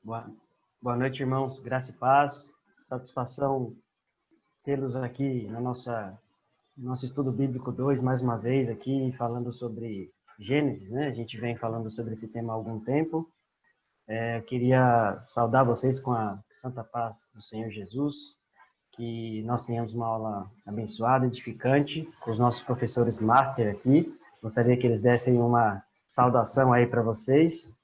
Boa, boa noite, irmãos. Graça e paz. Satisfação tê-los aqui na nosso estudo bíblico 2, mais uma vez aqui, falando sobre Gênesis, né? A gente vem falando sobre esse tema há algum tempo. Eu queria saudar vocês com a santa paz do Senhor Jesus, que nós tenhamos uma aula abençoada, edificante, com os nossos professores master aqui. Gostaria que eles dessem uma saudação aí para vocês.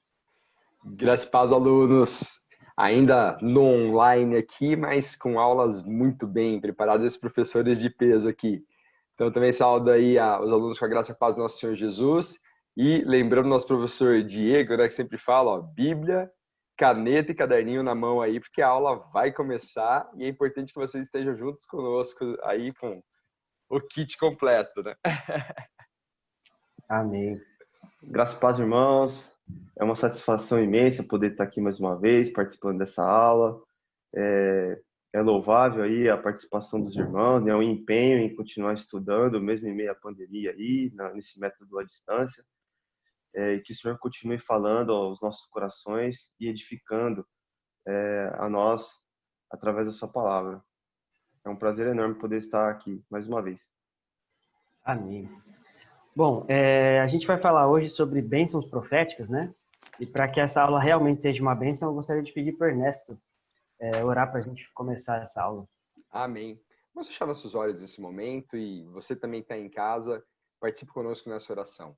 Graças e paz, alunos! Ainda no online aqui, mas com aulas muito bem preparadas, professores de peso aqui. Então, também saúdo aí os alunos com a graça e a paz do nosso Senhor Jesus. E lembrando o nosso professor Diego, né, que sempre fala, ó, Bíblia, caneta e caderninho na mão aí, porque a aula vai começar e é importante que vocês estejam juntos conosco aí com o kit completo, né? Amém. Graças e paz, irmãos. É uma satisfação imensa poder estar aqui mais uma vez, participando dessa aula. É louvável aí a participação dos irmãos, né? O empenho em continuar estudando, mesmo em meio à pandemia aí, nesse método à distância. E que o Senhor continue falando aos nossos corações e edificando a nós através da sua palavra. É um prazer enorme poder estar aqui mais uma vez. Amém. Bom, a gente vai falar hoje sobre bênçãos proféticas, né? E para que essa aula realmente seja uma bênção, eu gostaria de pedir para o Ernesto orar para a gente começar essa aula. Amém. Vamos fechar nossos olhos nesse momento e você também está em casa, participe conosco nessa oração.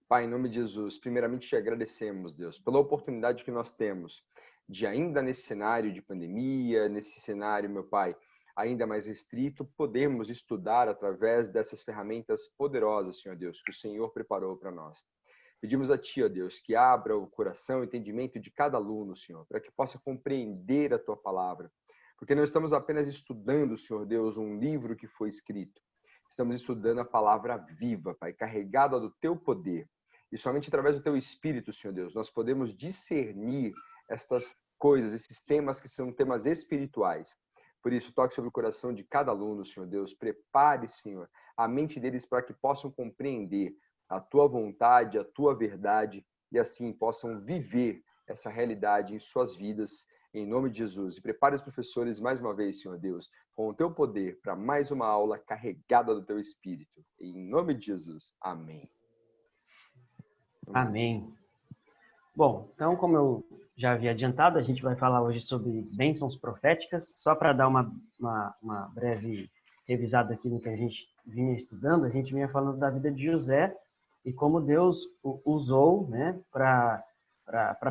Pai, em nome de Jesus, primeiramente te agradecemos, Deus, pela oportunidade que nós temos de ainda nesse cenário de pandemia, nesse cenário, meu Pai, ainda mais restrito, podermos estudar através dessas ferramentas poderosas, Senhor Deus, que o Senhor preparou para nós. Pedimos a Ti, ó Deus, que abra o coração e o entendimento de cada aluno, Senhor, para que possa compreender a Tua palavra. Porque não estamos apenas estudando, Senhor Deus, um livro que foi escrito. Estamos estudando a palavra viva, Pai, carregada do Teu poder. E somente através do Teu Espírito, Senhor Deus, nós podemos discernir estas coisas, esses temas que são temas espirituais. Por isso, toque sobre o coração de cada aluno, Senhor Deus. Prepare, Senhor, a mente deles para que possam compreender a Tua vontade, a Tua verdade, e assim possam viver essa realidade em suas vidas, em nome de Jesus. E prepare os professores mais uma vez, Senhor Deus, com o Teu poder para mais uma aula carregada do Teu Espírito. Em nome de Jesus. Amém. Amém. Bom, então, como eu já havia adiantado, a gente vai falar hoje sobre bênçãos proféticas. Só para dar uma breve revisada aqui no que a gente vinha estudando, a gente vinha falando da vida de José e como Deus o usou, né, para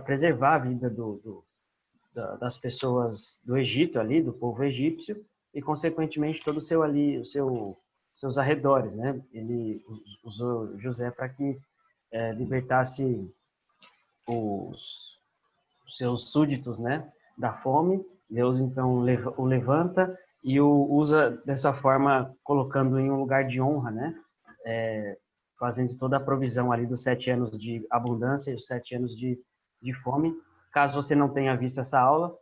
preservar a vida das pessoas do Egito ali, do povo egípcio, e consequentemente todo seus arredores, né? Ele usou José para que libertasse os seus súditos, né, da fome. Deus então o levanta e o usa dessa forma, colocando em um lugar de honra, né, fazendo toda a provisão ali dos 7 anos de abundância e os 7 anos de fome. Caso você não tenha visto essa aula,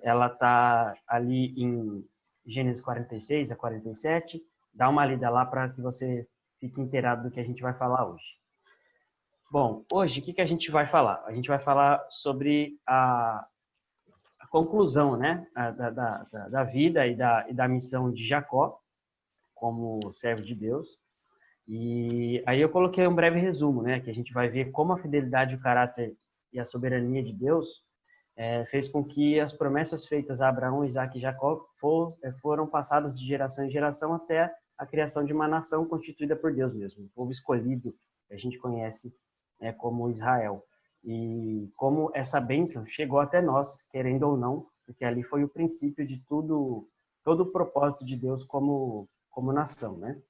ela está ali em Gênesis 46 a 47. Dá uma lida lá para que você fique inteirado do que a gente vai falar hoje. Bom, hoje o que a gente vai falar? A gente vai falar sobre a conclusão, né, da vida e da missão de Jacó como servo de Deus. E aí eu coloquei um breve resumo, né, que a gente vai ver como a fidelidade, o caráter e a soberania de Deus fez com que as promessas feitas a Abraão, Isaac e Jacó foram passadas de geração em geração até a criação de uma nação constituída por Deus mesmo, um povo escolhido que a gente conhece como Israel. E como essa bênção chegou até nós, querendo ou não, porque ali foi o princípio de todo o propósito de Deus como nação, né?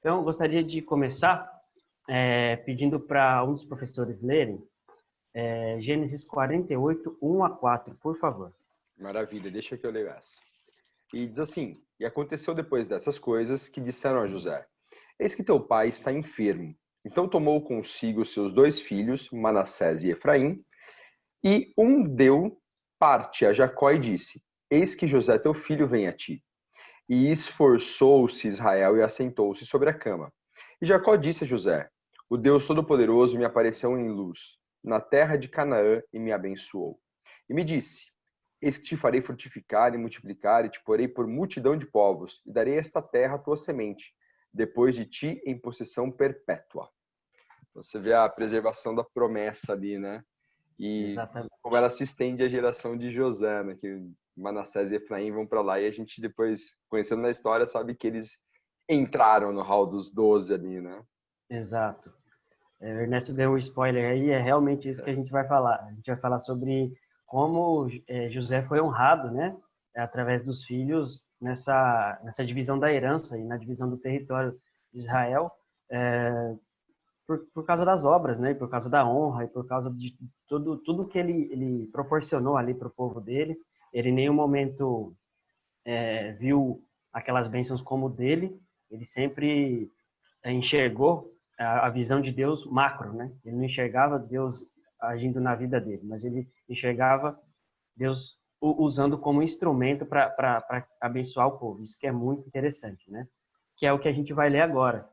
Então, eu gostaria de começar pedindo para um dos professores lerem Gênesis 48, 1 a 4, por favor. Maravilha, deixa que eu leio essa. E diz assim: E aconteceu depois dessas coisas que disseram a José: Eis que teu pai está enfermo. Então tomou consigo seus 2 filhos, Manassés e Efraim, e um deu parte a Jacó e disse: Eis que José teu filho vem a ti. E esforçou-se Israel e assentou-se sobre a cama. E Jacó disse a José: O Deus Todo-Poderoso me apareceu em luz na terra de Canaã e me abençoou. E me disse: Eis que te farei frutificar e multiplicar, e te porei por multidão de povos, e darei esta terra à tua semente, depois de ti em possessão perpétua. Você vê a preservação da promessa ali, né? E Exatamente. como ela se estende à geração de José, né? Que Manassés e Efraim vão para lá, e a gente depois, conhecendo na história, sabe que eles entraram no hall dos 12 ali, né? Exato. O Ernesto deu um spoiler aí, é realmente isso que a gente vai falar. A gente vai falar sobre como José foi honrado, né, através dos filhos nessa divisão da herança e na divisão do território de Israel, por causa das obras, né, por causa da honra e por causa de tudo que ele proporcionou ali para o povo dele. Ele em nenhum momento viu aquelas bênçãos como dele, ele sempre enxergou a visão de Deus macro, né? Ele não enxergava Deus agindo na vida dele, mas ele enxergava Deus usando como instrumento para abençoar o povo. Isso que é muito interessante, né? Que é o que a gente vai ler agora.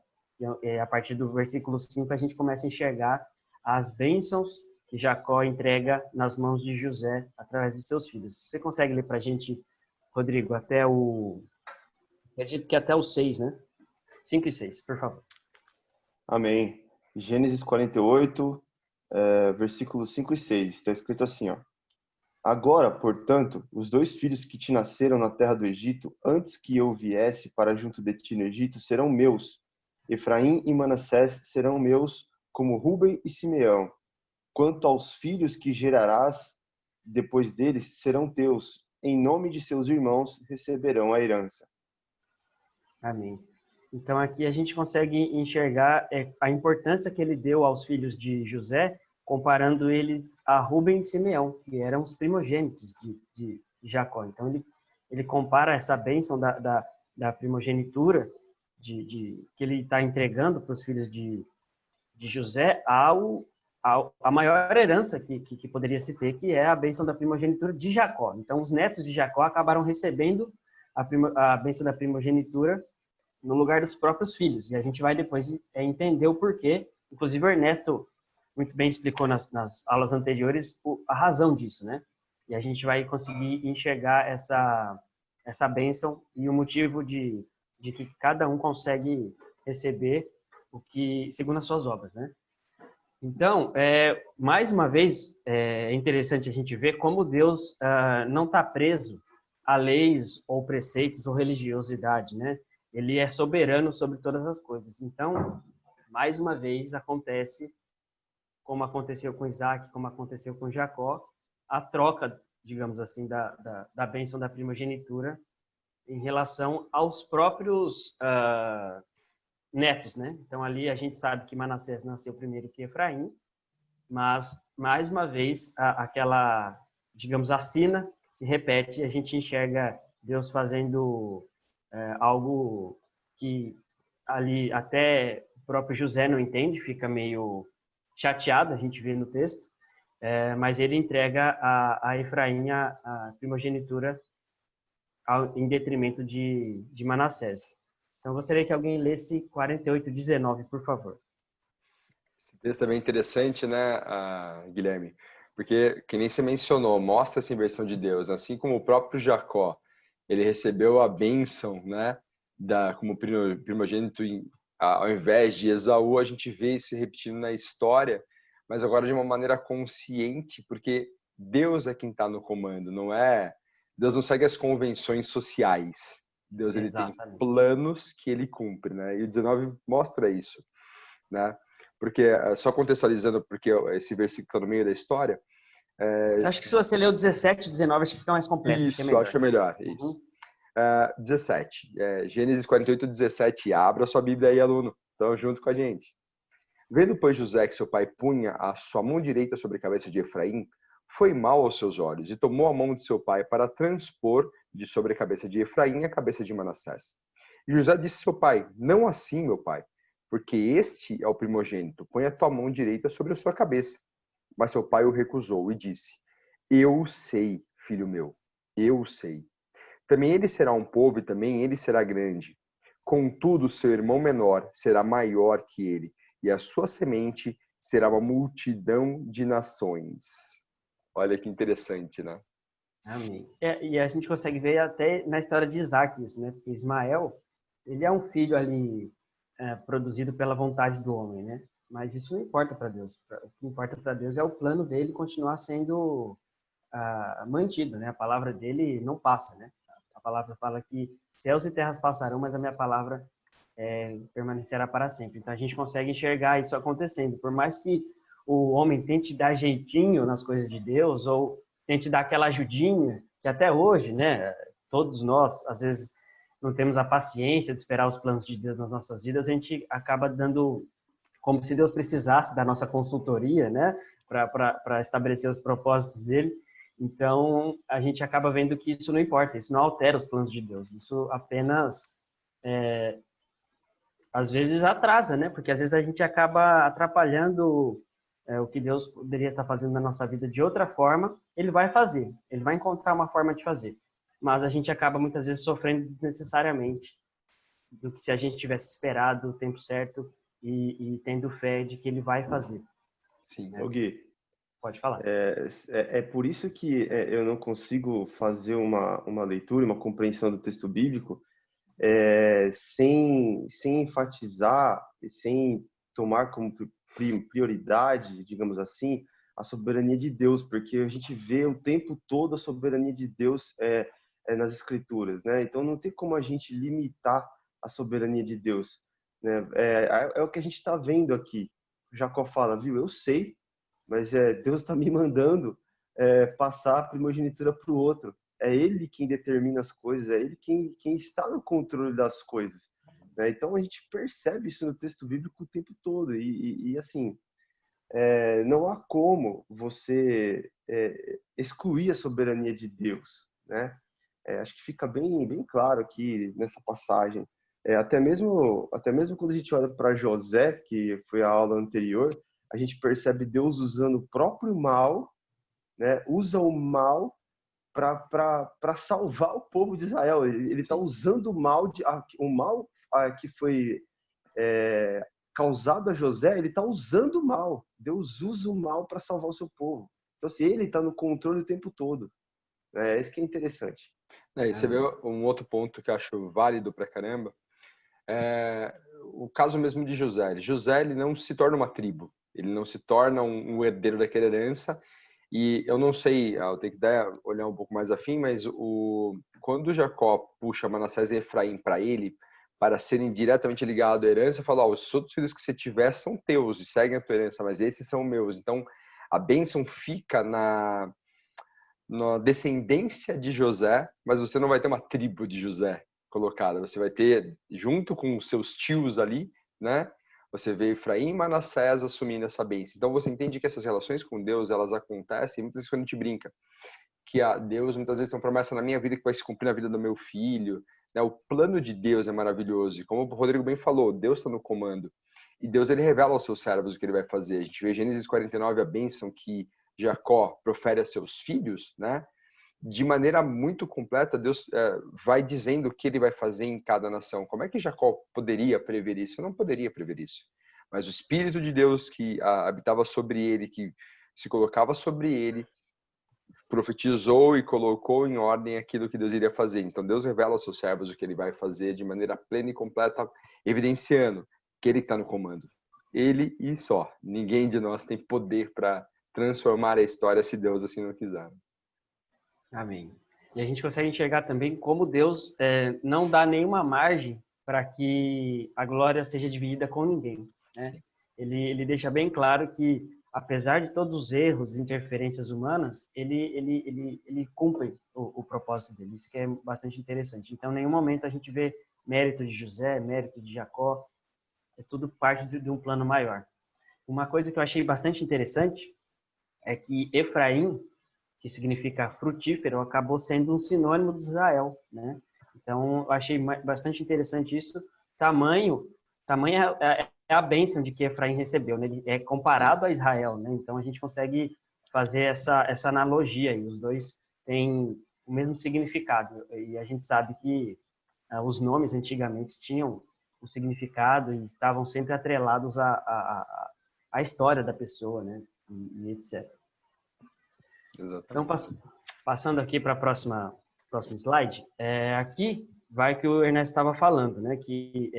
A partir do versículo 5, a gente começa a enxergar as bênçãos que Jacó entrega nas mãos de José através de seus filhos. Você consegue ler para a gente, Rodrigo, acredito que até o 6, né? 5 e 6, por favor. Amém. Gênesis 48, versículos 5 e 6. Está escrito assim, ó. Agora, portanto, os 2 filhos que te nasceram na terra do Egito, antes que eu viesse para junto de ti no Egito, serão meus. Efraim e Manassés serão meus, como Ruben e Simeão. Quanto aos filhos que gerarás depois deles, serão teus. Em nome de seus irmãos receberão a herança. Amém. Então aqui a gente consegue enxergar a importância que ele deu aos filhos de José, comparando eles a Ruben e Simeão, que eram os primogênitos de Jacó. Então ele compara essa bênção da primogenitura que ele está entregando para os filhos de José a maior herança que poderia se ter, que é a bênção da primogenitura de Jacó. Então os netos de Jacó acabaram recebendo a bênção da primogenitura no lugar dos próprios filhos. E a gente vai depois entender o porquê. Inclusive, o Ernesto muito bem explicou nas aulas anteriores a razão disso, né? E a gente vai conseguir enxergar essa bênção e o motivo de que cada um consegue receber o que segundo as suas obras, né? Então, mais uma vez, é interessante a gente ver como Deus não está preso a leis ou preceitos ou religiosidade, né? Ele é soberano sobre todas as coisas. Então, mais uma vez, acontece, como aconteceu com Isaac, como aconteceu com Jacó, a troca, digamos assim, da bênção da primogenitura em relação aos próprios netos, né? Então, ali a gente sabe que Manassés nasceu primeiro que Efraim, mas, mais uma vez, aquela, digamos, a sina se repete e a gente enxerga Deus fazendo algo que ali até o próprio José não entende, fica meio chateado, a gente vê no texto, mas ele entrega a Efraim a primogenitura em detrimento de Manassés. Então, gostaria que alguém lesse 48:19, por favor. Esse texto também é interessante, né, Guilherme? Porque, que nem você mencionou, mostra essa inversão de Deus. Assim como o próprio Jacó, ele recebeu a bênção, né, como primogênito, ao invés de Esaú, a gente vê isso se repetindo na história, mas agora de uma maneira consciente, porque Deus é quem está no comando, não é? Deus não segue as convenções sociais. Deus ele tem planos que ele cumpre, né? E o 19 mostra isso, né? Porque, só contextualizando, porque esse versículo está no meio da história. Eu acho que se você ler o 17, 19, acho que fica mais completo. Isso, acho melhor. Isso. 17. Gênesis 48, 17. Abra sua Bíblia aí, aluno. Estão junto com a gente. Vendo, pois, José que seu pai punha a sua mão direita sobre a cabeça de Efraim, foi mal aos seus olhos, e tomou a mão de seu pai para transpor de sobre a cabeça de Efraim a cabeça de Manassés. E José disse a seu pai: Não assim, meu pai, porque este é o primogênito, põe a tua mão direita sobre a sua cabeça. Mas seu pai o recusou e disse: Eu sei, filho meu, eu sei. Também ele será um povo e também ele será grande. Contudo, seu irmão menor será maior que ele, e a sua semente será uma multidão de nações. Olha que interessante, né? Amém. E a gente consegue ver até na história de Isaac isso, né? Porque Ismael, ele é um filho ali produzido pela vontade do homem, né? Mas isso não importa para Deus. O que importa para Deus é o plano dele continuar sendo mantido, né? A palavra dele não passa, né? A palavra fala que céus e terras passarão, mas a minha palavra permanecerá para sempre. Então a gente consegue enxergar isso acontecendo. Por mais que o homem tente dar jeitinho nas coisas de Deus ou tente dar aquela ajudinha, que até hoje, né? Todos nós, às vezes, não temos a paciência de esperar os planos de Deus nas nossas vidas, a gente acaba dando como se Deus precisasse da nossa consultoria, né? Para estabelecer os propósitos dele. Então, a gente acaba vendo que isso não importa, isso não altera os planos de Deus, isso apenas, às vezes, atrasa, né? Porque às vezes a gente acaba atrapalhando o que Deus poderia estar fazendo na nossa vida de outra forma, ele vai fazer, ele vai encontrar uma forma de fazer. Mas a gente acaba muitas vezes sofrendo desnecessariamente do que se a gente tivesse esperado o tempo certo e tendo fé de que ele vai fazer. Sim. Ô, Gui, Pode falar. é por isso que eu não consigo fazer uma leitura, uma compreensão do texto bíblico sem enfatizar e sem tomar como prioridade, digamos assim, a soberania de Deus, porque a gente vê o tempo todo a soberania de Deus nas Escrituras, né? Então não tem como a gente limitar a soberania de Deus, né? É o que a gente está vendo aqui. Jacó fala, viu? Eu sei, mas Deus está me mandando passar a primogenitura para o outro. É Ele quem determina as coisas, é Ele quem está no controle das coisas, né? Então a gente percebe isso no texto bíblico o tempo todo e assim, não há como você excluir a soberania de Deus, né? Acho que fica bem claro aqui nessa passagem. Até mesmo quando a gente olha para José, que foi a aula anterior, a gente percebe Deus usando o próprio mal, né? Usa o mal para salvar o povo de Israel. Ele está usando o mal que foi causado a José, ele está usando o mal. Deus usa o mal para salvar o seu povo. Então, assim, ele está no controle o tempo todo. Isso que é interessante. E você vê um outro ponto que eu acho válido pra caramba, o caso mesmo de José. José, ele não se torna uma tribo, ele não se torna um herdeiro daquela herança, e eu não sei, eu tenho que olhar um pouco mais afim, mas quando Jacó puxa Manassés e Efraim para ele, para serem diretamente ligados à herança, fala, os outros filhos que você tiver são teus e seguem a tua herança, mas esses são meus. Então, a bênção fica na descendência de José, mas você não vai ter uma tribo de José colocada. Você vai ter, junto com os seus tios ali, né? Você vê Efraim e Manassés assumindo essa bênção. Então você entende que essas relações com Deus, elas acontecem, muitas vezes quando a gente brinca, que Deus muitas vezes tem uma promessa na minha vida que vai se cumprir na vida do meu filho, né? O plano de Deus é maravilhoso. E como o Rodrigo bem falou, Deus está no comando. E Deus, ele revela aos seus servos o que ele vai fazer. A gente vê Gênesis 49, a bênção que Jacó profere a seus filhos, né? De maneira muito completa, Deus vai dizendo o que ele vai fazer em cada nação. Como é que Jacó poderia prever isso? Não poderia prever isso. Mas o Espírito de Deus que habitava sobre ele, que se colocava sobre ele, profetizou e colocou em ordem aquilo que Deus iria fazer. Então Deus revela aos seus servos o que ele vai fazer de maneira plena e completa, evidenciando que ele está no comando. Ele e só. Ninguém de nós tem poder para transformar a história se Deus assim não quiser. Amém. E a gente consegue enxergar também como Deus não dá nenhuma margem para que a glória seja dividida com ninguém, né? Ele deixa bem claro que, apesar de todos os erros e interferências humanas, ele cumpre o propósito dele. Isso que é bastante interessante. Então, em nenhum momento a gente vê mérito de José, mérito de Jacó, é tudo parte de um plano maior. Uma coisa que eu achei bastante interessante é que Efraim, que significa frutífero, acabou sendo um sinônimo de Israel, né? Então, eu achei bastante interessante isso. Tamanha é a bênção de que Efraim recebeu, né? Ele é comparado a Israel, né? Então, a gente consegue fazer essa analogia aí. Os dois têm o mesmo significado. E a gente sabe que os nomes antigamente tinham um significado e estavam sempre atrelados a história da pessoa, né? E etc. Exatamente. Então, passando aqui para a próximo slide, aqui vai o que o Ernesto estava falando, né? Que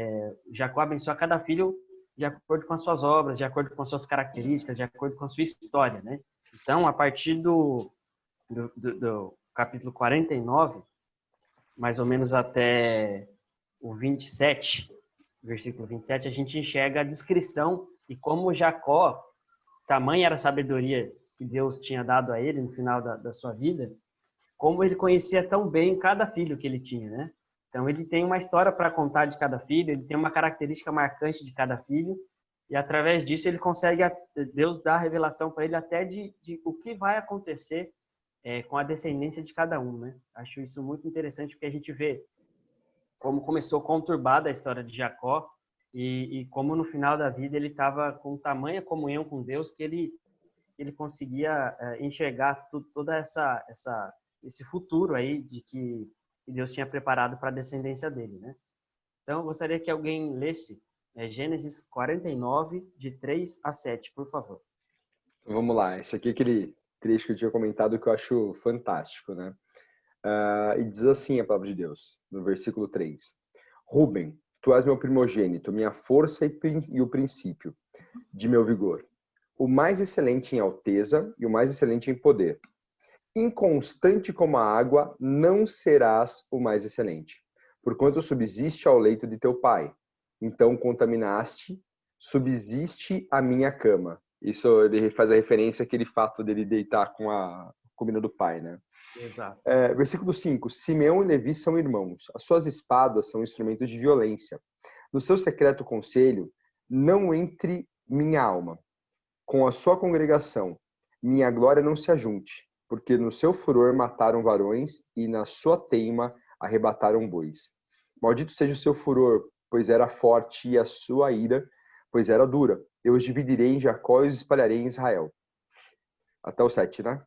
Jacó abençoa cada filho de acordo com as suas obras, de acordo com as suas características, de acordo com a sua história, né? Então, a partir do capítulo 49, mais ou menos até o 27, versículo 27, a gente enxerga a descrição e como Jacó, tamanha era a sabedoria que Deus tinha dado a ele no final da sua vida, como ele conhecia tão bem cada filho que ele tinha, né? Então, ele tem uma história para contar de cada filho, ele tem uma característica marcante de cada filho, e através disso ele consegue, Deus dá a revelação para ele até de o que vai acontecer com a descendência de cada um, né? Acho isso muito interessante, porque a gente vê como começou conturbada a história de Jacó, e como no final da vida ele estava com tamanha comunhão com Deus que ele conseguia enxergar toda esse futuro aí de que Deus tinha preparado para a descendência dele, né? Então, eu gostaria que alguém lesse Gênesis 49, de 3 a 7, por favor. Vamos lá, esse aqui é aquele trecho que eu tinha comentado que eu acho fantástico, né? E diz assim a palavra de Deus, no versículo 3. Rúben, tu és meu primogênito, minha força e o princípio de meu vigor, o mais excelente em alteza e o mais excelente em poder. Inconstante como a água, não serás o mais excelente, porquanto subsiste ao leito de teu pai. Então contaminaste, subsiste a minha cama. Isso ele faz a referência àquele fato dele deitar com a comida do pai, né? Exato. Versículo 5. Simeão e Levi são irmãos. As suas espadas são instrumentos de violência. No seu secreto conselho, não entre minha alma. Com a sua congregação, minha glória não se ajunte. Porque no seu furor mataram varões e na sua teima arrebataram bois. Maldito seja o seu furor, pois era forte, e a sua ira, pois era dura. Eu os dividirei em Jacó e os espalharei em Israel. Até o 7, né?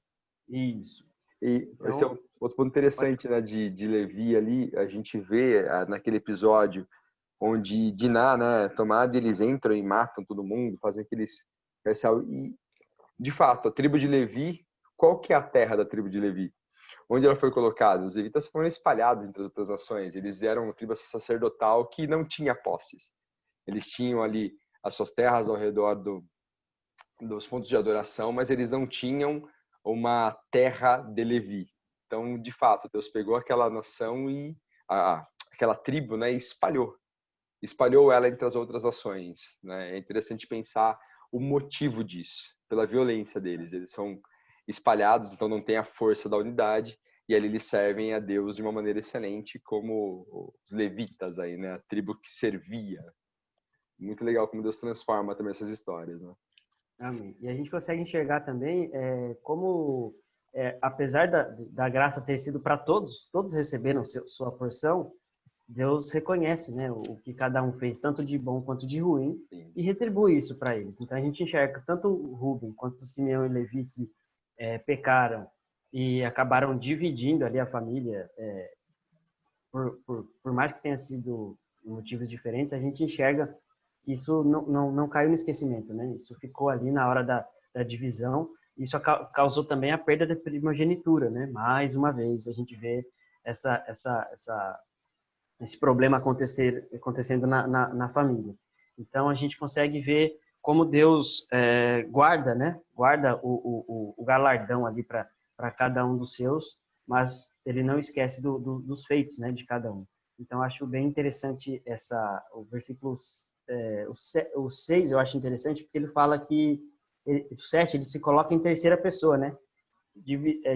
Isso. E então, esse é outro ponto interessante, né, de Levi ali, a gente vê naquele episódio onde Diná, né, Tomada, eles entram e matam todo mundo, fazem aqueles... E, de fato, a tribo de Levi, qual que é a terra da tribo de Levi? Onde ela foi colocada? Os levitas foram espalhados entre as outras nações. Eles eram uma tribo sacerdotal que não tinha posses. Eles tinham ali as suas terras ao redor dos pontos de adoração, mas eles não tinham uma terra de Levi. Então, de fato, Deus pegou aquela nação e aquela tribo, né, e espalhou ela entre as outras nações, né? É interessante pensar o motivo disso, pela violência deles. Eles são espalhados, então não tem a força da unidade, e ali eles servem a Deus de uma maneira excelente, como os levitas aí, né? A tribo que servia. Muito legal como Deus transforma também essas histórias, né? Amém. E a gente consegue enxergar também como, apesar da graça ter sido para todos, todos receberam sua porção, Deus reconhece, né, o que cada um fez, tanto de bom quanto de ruim, Sim. e retribui isso para eles. Então a gente enxerga tanto o Rubem quanto o Simeão e Levi que pecaram e acabaram dividindo ali a família, por mais que tenha sido motivos diferentes, a gente enxerga que isso não caiu no esquecimento, né? Isso ficou ali na hora da divisão. Isso causou também a perda da primogenitura, né? Mais uma vez a gente vê esse problema acontecendo na família. Então a gente consegue ver como Deus guarda, né? Guarda o galardão ali para cada um dos seus, mas ele não esquece dos feitos, né? De cada um. Então acho bem interessante o versículo o 6 eu acho interessante porque ele fala que o 7 ele se coloca em terceira pessoa, né?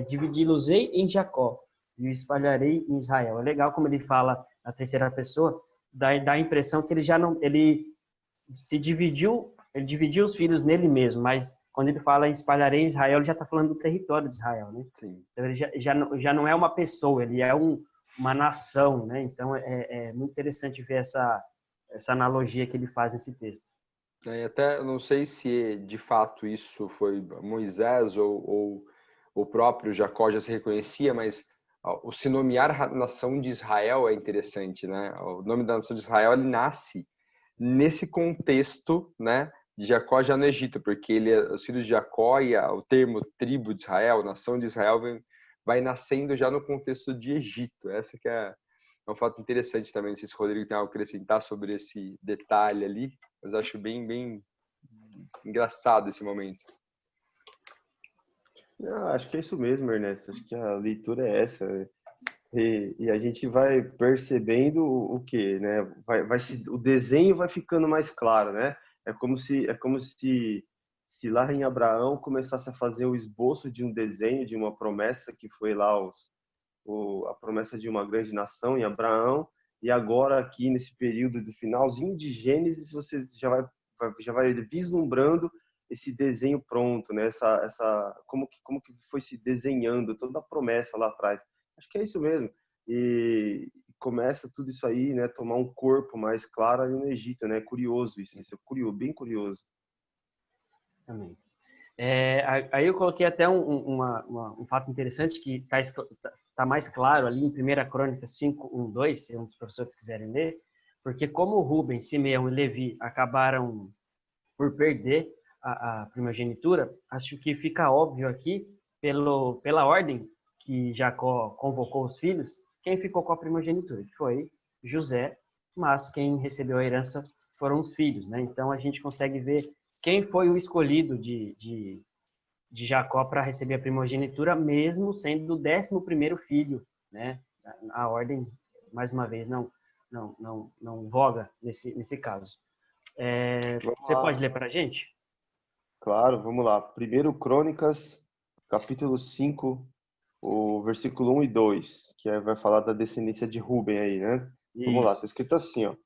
Dividi-los-ei em Jacó e o espalharei em Israel. É legal como ele fala a terceira pessoa, dá a impressão que ele dividiu os filhos nele mesmo, mas quando ele fala em espalharei em Israel, ele já está falando do território de Israel, né? Sim. Então ele já não é uma pessoa, ele é uma nação, né? Então é muito interessante ver essa analogia que ele faz nesse texto. Até não sei se de fato isso foi Moisés ou o próprio Jacó já se reconhecia, mas o se nomear a nação de Israel é interessante, né? O nome da nação de Israel ele nasce nesse contexto, né, de Jacó já no Egito, porque os filhos de Jacó e o termo tribo de Israel, nação de Israel, vai nascendo já no contexto de Egito. Essa que é um fato interessante também. Não sei se o Rodrigo tem algo a acrescentar sobre esse detalhe ali, mas eu acho bem engraçado esse momento. Acho que é isso mesmo, Ernesto. Acho que a leitura é essa. E a gente vai percebendo o quê, né? O desenho vai ficando mais claro, né? É como se lá em Abraão começasse a fazer o esboço de um desenho, de uma promessa que foi lá a promessa de uma grande nação em Abraão, e agora aqui nesse período do finalzinho de Gênesis você já vai vislumbrando esse desenho pronto, né? Como que foi se desenhando toda a promessa lá atrás. Acho que é isso mesmo. E começa tudo isso aí, né? Tomar um corpo mais claro ali no Egito, né? Curioso isso é curioso, bem curioso. Também. Aí eu coloquei até um fato interessante que tá mais claro ali em 1 Crônicas 5:1-2, se um dos professores quiserem ler, porque como Rubem, Simeão e Levi acabaram por perder a primogenitura, acho que fica óbvio aqui, pela ordem que Jacó convocou os filhos, quem ficou com a primogenitura, que foi José, mas quem recebeu a herança foram os filhos, né? Então a gente consegue ver quem foi o escolhido de Jacó para receber a primogenitura, mesmo sendo o 11º filho, né? A ordem, mais uma vez, não voga nesse caso. Você pode ler para a gente? Claro, vamos lá. 1 Crônicas, capítulo 5, o versículo 1 e 2, vai falar da descendência de Ruben aí, né? Vamos lá, está escrito assim, ó.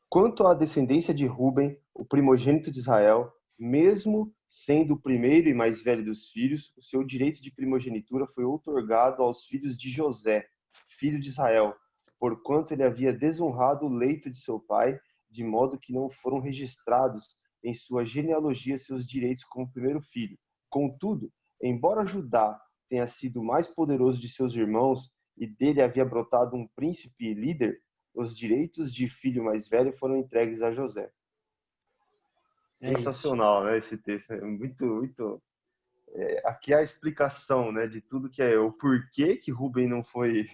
Quanto à descendência de Ruben, o primogênito de Israel, mesmo sendo o primeiro e mais velho dos filhos, o seu direito de primogenitura foi outorgado aos filhos de José, filho de Israel, porquanto ele havia desonrado o leito de seu pai, de modo que não foram registrados em sua genealogia seus direitos como primeiro filho. Contudo, embora Judá tenha sido o mais poderoso de seus irmãos e dele havia brotado um príncipe e líder, os direitos de filho mais velho foram entregues a José. Sensacional, né? Esse texto é muito. Aqui é a explicação, né, de tudo que é o porquê que Rubem não foi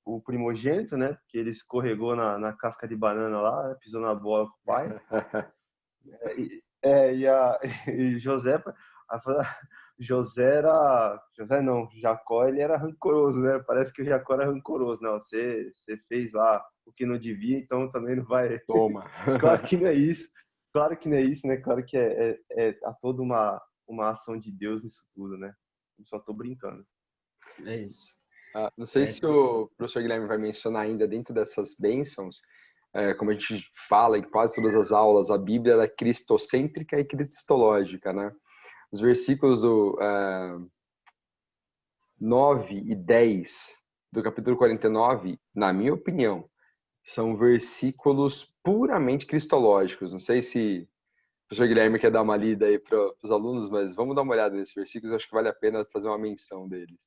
o primogênito, né? Porque ele escorregou na casca de banana lá, pisou na bola com o pai. E José, Jacó, ele era rancoroso, né? Parece que o Jacó era rancoroso. Não, você fez lá o que não devia, então também não vai. Toma. Claro que não é isso. Claro que não é isso, né? Claro que há toda uma ação de Deus nisso tudo, né? Eu só tô brincando. É isso. Não sei se o professor Guilherme vai mencionar ainda dentro dessas bênçãos, como a gente fala em quase todas as aulas, a Bíblia ela é cristocêntrica e cristológica, né? Os versículos do 9 e 10 do capítulo 49, na minha opinião, são versículos puramente cristológicos. Não sei se o professor Guilherme quer dar uma lida aí para os alunos, mas vamos dar uma olhada nesses versículos, acho que vale a pena fazer uma menção deles.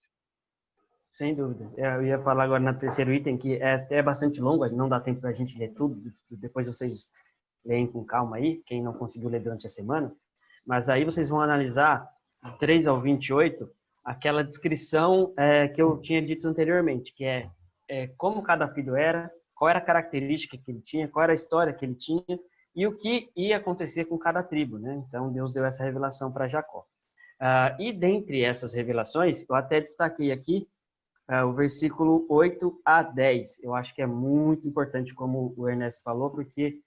Sem dúvida. Eu ia falar agora no terceiro item, que é até bastante longo, não dá tempo para a gente ler tudo, depois vocês leem com calma aí, quem não conseguiu ler durante a semana, mas aí vocês vão analisar, 3 ao 28, aquela descrição que eu tinha dito anteriormente, que é como cada filho era, qual era a característica que ele tinha, qual era a história que ele tinha, e o que ia acontecer com cada tribo, né? Então, Deus deu essa revelação para Jacó. E dentre essas revelações, eu até destaquei aqui o versículo 8 a 10. Eu acho que é muito importante, como o Ernesto falou, porque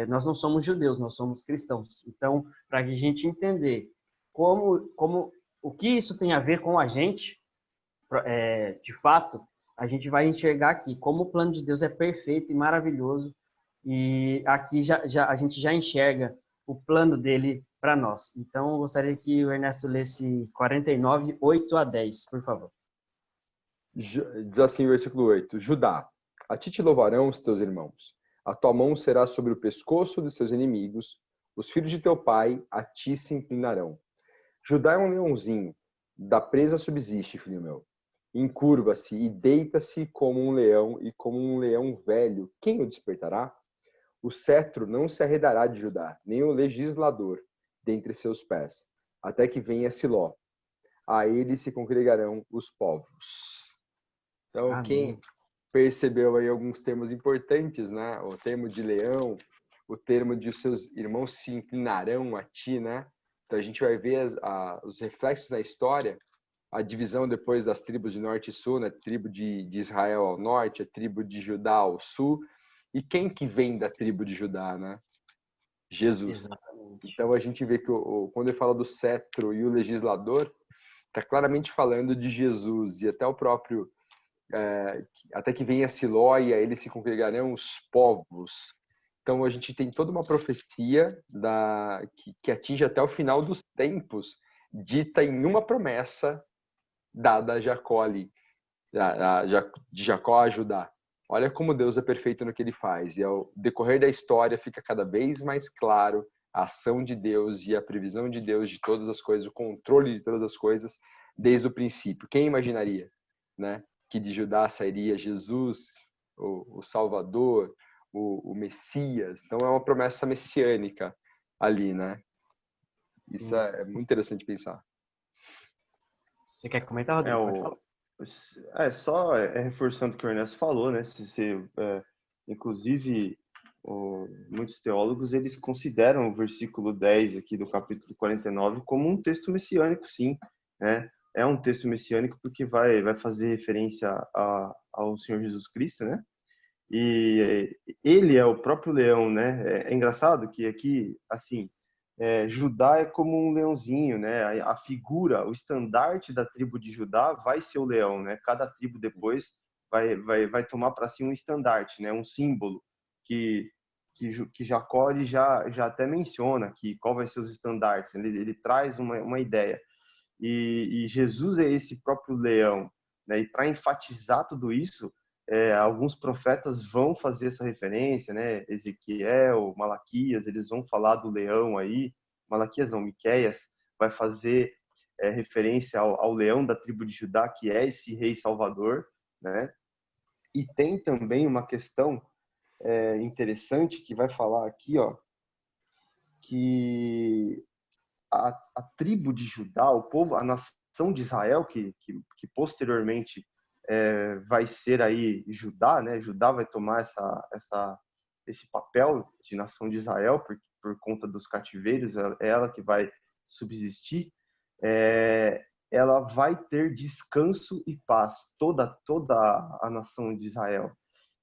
nós não somos judeus, nós somos cristãos. Então, para a gente entender o que isso tem a ver com a gente, de fato, a gente vai enxergar aqui como o plano de Deus é perfeito e maravilhoso, e aqui a gente já enxerga o plano dele para nós. Então, eu gostaria que o Ernesto lesse 49, 8 a 10, por favor. Diz assim o versículo 8: Judá, a ti te louvarão os teus irmãos, a tua mão será sobre o pescoço de seus inimigos, os filhos de teu pai a ti se inclinarão. Judá é um leãozinho, da presa subsiste, filho meu. Encurva-se e deita-se como um leão, e como um leão velho, quem o despertará? O cetro não se arredará de Judá, nem o legislador dentre seus pés, até que venha Siló. A ele se congregarão os povos. Então, quem Amém. percebeu aí alguns termos importantes, né? O termo de leão, o termo de os seus irmãos se inclinarão a ti, né? Então, a gente vai ver os reflexos na história, a divisão depois das tribos de norte e sul, né? Tribo de Israel ao norte, a tribo de Judá ao sul. E quem que vem da tribo de Judá, né? Jesus. Exatamente. Então a gente vê que quando ele fala do cetro e o legislador, está claramente falando de Jesus. E até o próprio, até que venha Siló e a ele se congregarão os povos. Então a gente tem toda uma profecia que atinge até o final dos tempos, dita em uma promessa dada a Jacó ali, de Jacó a Judá. Olha como Deus é perfeito no que ele faz. E ao decorrer da história fica cada vez mais claro a ação de Deus e a previsão de Deus de todas as coisas, o controle de todas as coisas desde o princípio. Quem imaginaria, né, que de Judá sairia Jesus, o Salvador, o Messias? Então é uma promessa messiânica ali, né? Isso Sim. é muito interessante pensar. Você quer comentar, Rodrigo? Pode falar. Só reforçando o que o Ernesto falou, né? Inclusive, muitos teólogos eles consideram o versículo 10 aqui do capítulo 49 como um texto messiânico, sim, né? É um texto messiânico porque vai fazer referência ao Senhor Jesus Cristo, né? E ele é o próprio leão, né? É engraçado que aqui, assim, Judá é como um leãozinho, né? A figura, o estandarte da tribo de Judá vai ser o leão, né? Cada tribo depois vai tomar para si um estandarte, né? Um símbolo que Jacó ele já até menciona que qual vai ser os estandartes. Ele traz uma ideia. E Jesus é esse próprio leão, né? E para enfatizar tudo isso, alguns profetas vão fazer essa referência, né? Ezequiel, Malaquias, eles vão falar do leão aí. Malaquias não, Miqueias vai fazer referência ao leão da tribo de Judá, que é esse rei salvador, né? E tem também uma questão interessante que vai falar aqui, ó, que a tribo de Judá, o povo, a nação de Israel, que posteriormente vai ser aí Judá, né? Judá vai tomar esse papel de nação de Israel por conta dos cativeiros, é ela que vai subsistir. Ela vai ter descanso e paz, toda a nação de Israel.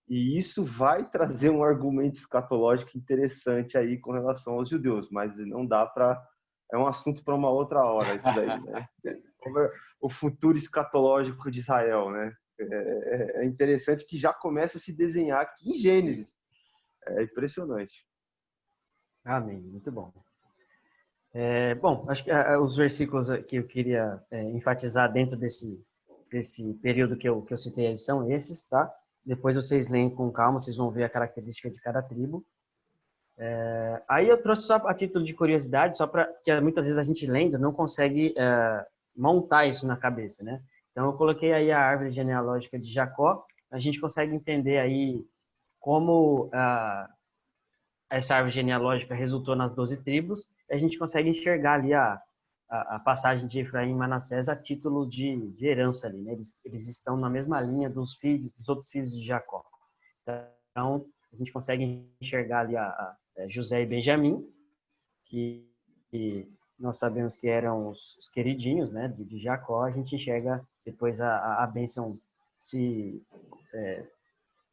E isso vai trazer um argumento escatológico interessante aí com relação aos judeus, mas não dá para... É um assunto para uma outra hora, isso daí, né? O futuro escatológico de Israel, né? É interessante que já começa a se desenhar aqui em Gênesis. É impressionante. Amém. Muito bom. Bom, acho que os versículos que eu queria enfatizar dentro desse período que eu citei, eles são esses, tá? Depois vocês leem com calma, vocês vão ver a característica de cada tribo. Aí eu trouxe só a título de curiosidade, só para que muitas vezes a gente lendo não consegue montar isso na cabeça, né? Então eu coloquei aí a árvore genealógica de Jacó, a gente consegue entender aí como essa árvore genealógica resultou nas 12 tribos, e a gente consegue enxergar ali a passagem de Efraim e Manassés a título de herança ali, né? Eles estão na mesma linha dos outros filhos de Jacó. Então, a gente consegue enxergar ali José e Benjamim, que nós sabemos que eram os queridinhos, né, de Jacó. A gente enxerga depois a bênção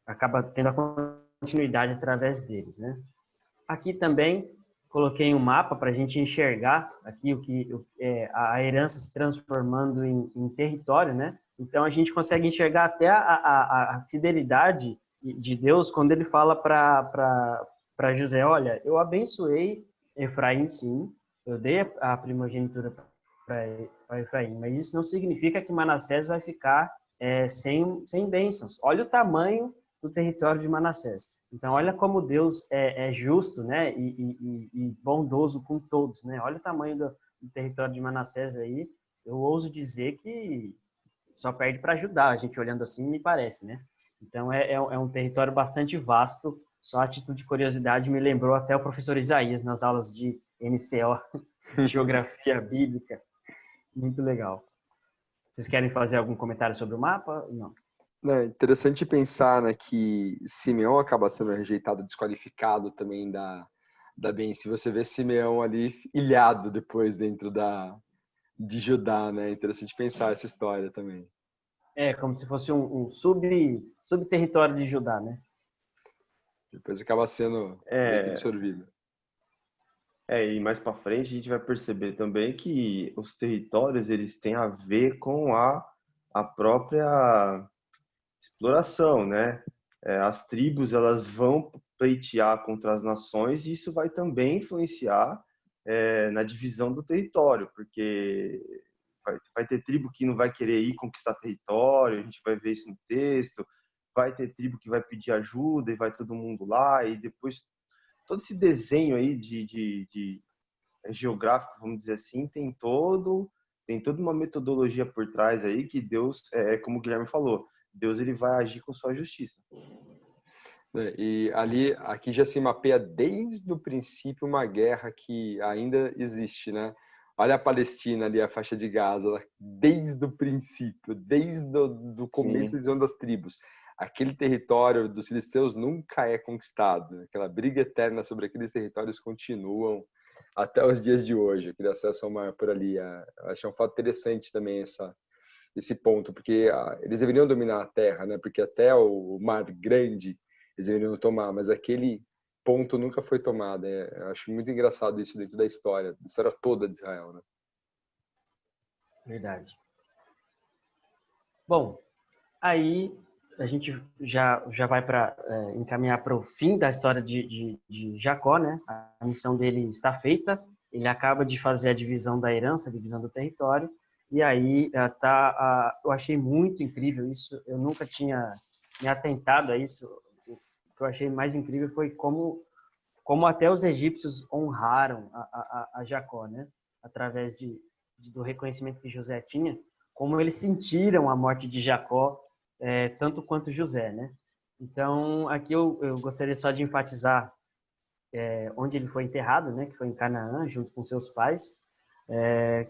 acaba tendo a continuidade através deles, né? Aqui também coloquei um mapa para a gente enxergar aqui a herança se transformando em território, né? Então a gente consegue enxergar até a fidelidade de Deus quando ele fala para José, olha, eu abençoei Efraim, sim, eu dei a primogenitura para Efraim, mas isso não significa que Manassés vai ficar sem bênçãos. Olha o tamanho do território de Manassés. Então, olha como Deus é justo, né, e bondoso com todos, né? Olha o tamanho do território de Manassés aí. Eu ouso dizer que só perde para Judá, a gente olhando assim, me parece, né? Então, é um território bastante vasto Só a título de curiosidade me lembrou até o professor Isaías nas aulas de NCO, Geografia Bíblica. Muito legal. Vocês querem fazer algum comentário sobre o mapa? Não. É interessante pensar, né, que Simeão acaba sendo rejeitado, desqualificado também da bênção. Se você vê Simeão ali ilhado depois dentro de Judá, né? É interessante pensar essa história também. É, como se fosse um subterritório de Judá, né? Depois acaba sendo meio que É, absorvido. e mais para frente a gente vai perceber também que os territórios eles têm a ver com a própria exploração, né? As tribos elas vão pleitear contra as nações e isso vai também influenciar na divisão do território, porque vai ter tribo que não vai querer ir conquistar território, a gente vai ver isso no texto, vai ter tribo que vai pedir ajuda e vai todo mundo lá, e depois todo esse desenho aí de geográfico, vamos dizer assim, tem toda uma metodologia por trás aí que Deus, como o Guilherme falou, Deus ele vai agir com sua justiça. E aqui já se mapeia desde o princípio uma guerra que ainda existe, né? Olha a Palestina ali, a faixa de Gaza, desde o princípio, desde do começo da divisão das tribos. Aquele território dos filisteus nunca é conquistado. Aquela briga eterna sobre aqueles territórios continuam até os dias de hoje. Eu queria acessar uma por ali. Eu acho um fato interessante também esse ponto, porque eles deveriam dominar a terra, né? Porque até o Mar Grande eles deveriam tomar, mas aquele ponto nunca foi tomado. Eu acho muito engraçado isso dentro da história toda de Israel, né? Verdade. Bom, aí a gente já vai para encaminhar para o fim da história de Jacó, né? A missão dele está feita, ele acaba de fazer a divisão da herança, a divisão do território, e aí eu achei muito incrível isso, eu nunca tinha me atentado a isso. O que eu achei mais incrível foi como até os egípcios honraram a Jacó, né? Através do reconhecimento que José tinha, como eles sentiram a morte de Jacó, tanto quanto José, né? Então, aqui eu gostaria só de enfatizar onde ele foi enterrado, né? Que foi em Canaã, junto com seus pais.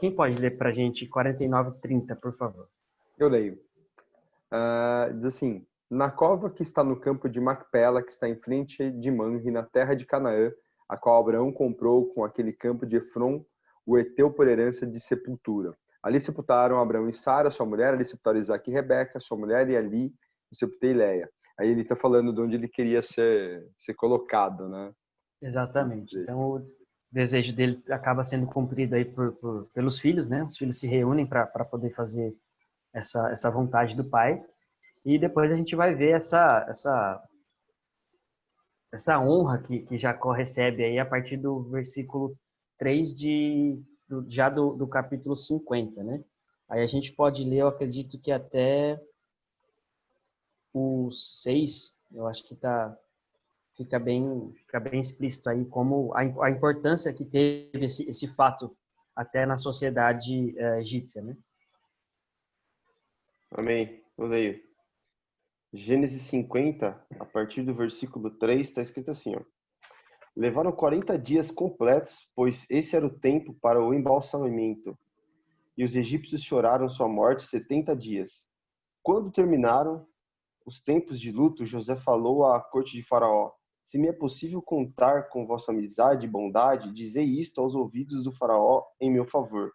Quem pode ler para a gente 49:30, por favor? Eu leio. Diz assim: na cova que está no campo de Macpela, que está em frente de Manre, na terra de Canaã, a qual Abraão comprou com aquele campo de Efron, o heteu por herança de sepultura. Ali sepultaram Abraão e Sara, sua mulher, ali sepultaram Isaac e Rebeca, sua mulher, e ali sepultei Leia. Aí ele está falando de onde ele queria ser colocado, né? Exatamente. Então, o desejo dele acaba sendo cumprido aí pelos filhos, né? Os filhos se reúnem para poder fazer essa vontade do pai. E depois a gente vai ver essa honra que Jacó recebe aí a partir do versículo 3 do capítulo 50, né? Aí a gente pode ler, eu acredito que até o 6, eu acho que fica bem explícito aí como a importância que teve esse fato até na sociedade egípcia, né? Amém. Eu leio. Gênesis 50, a partir do versículo 3, está escrito assim, ó. Levaram 40 dias completos, pois esse era o tempo para o embalsamamento. E os egípcios choraram sua morte 70 dias. Quando terminaram os tempos de luto, José falou à corte de Faraó: se me é possível contar com vossa amizade e bondade, dizei isto aos ouvidos do Faraó em meu favor.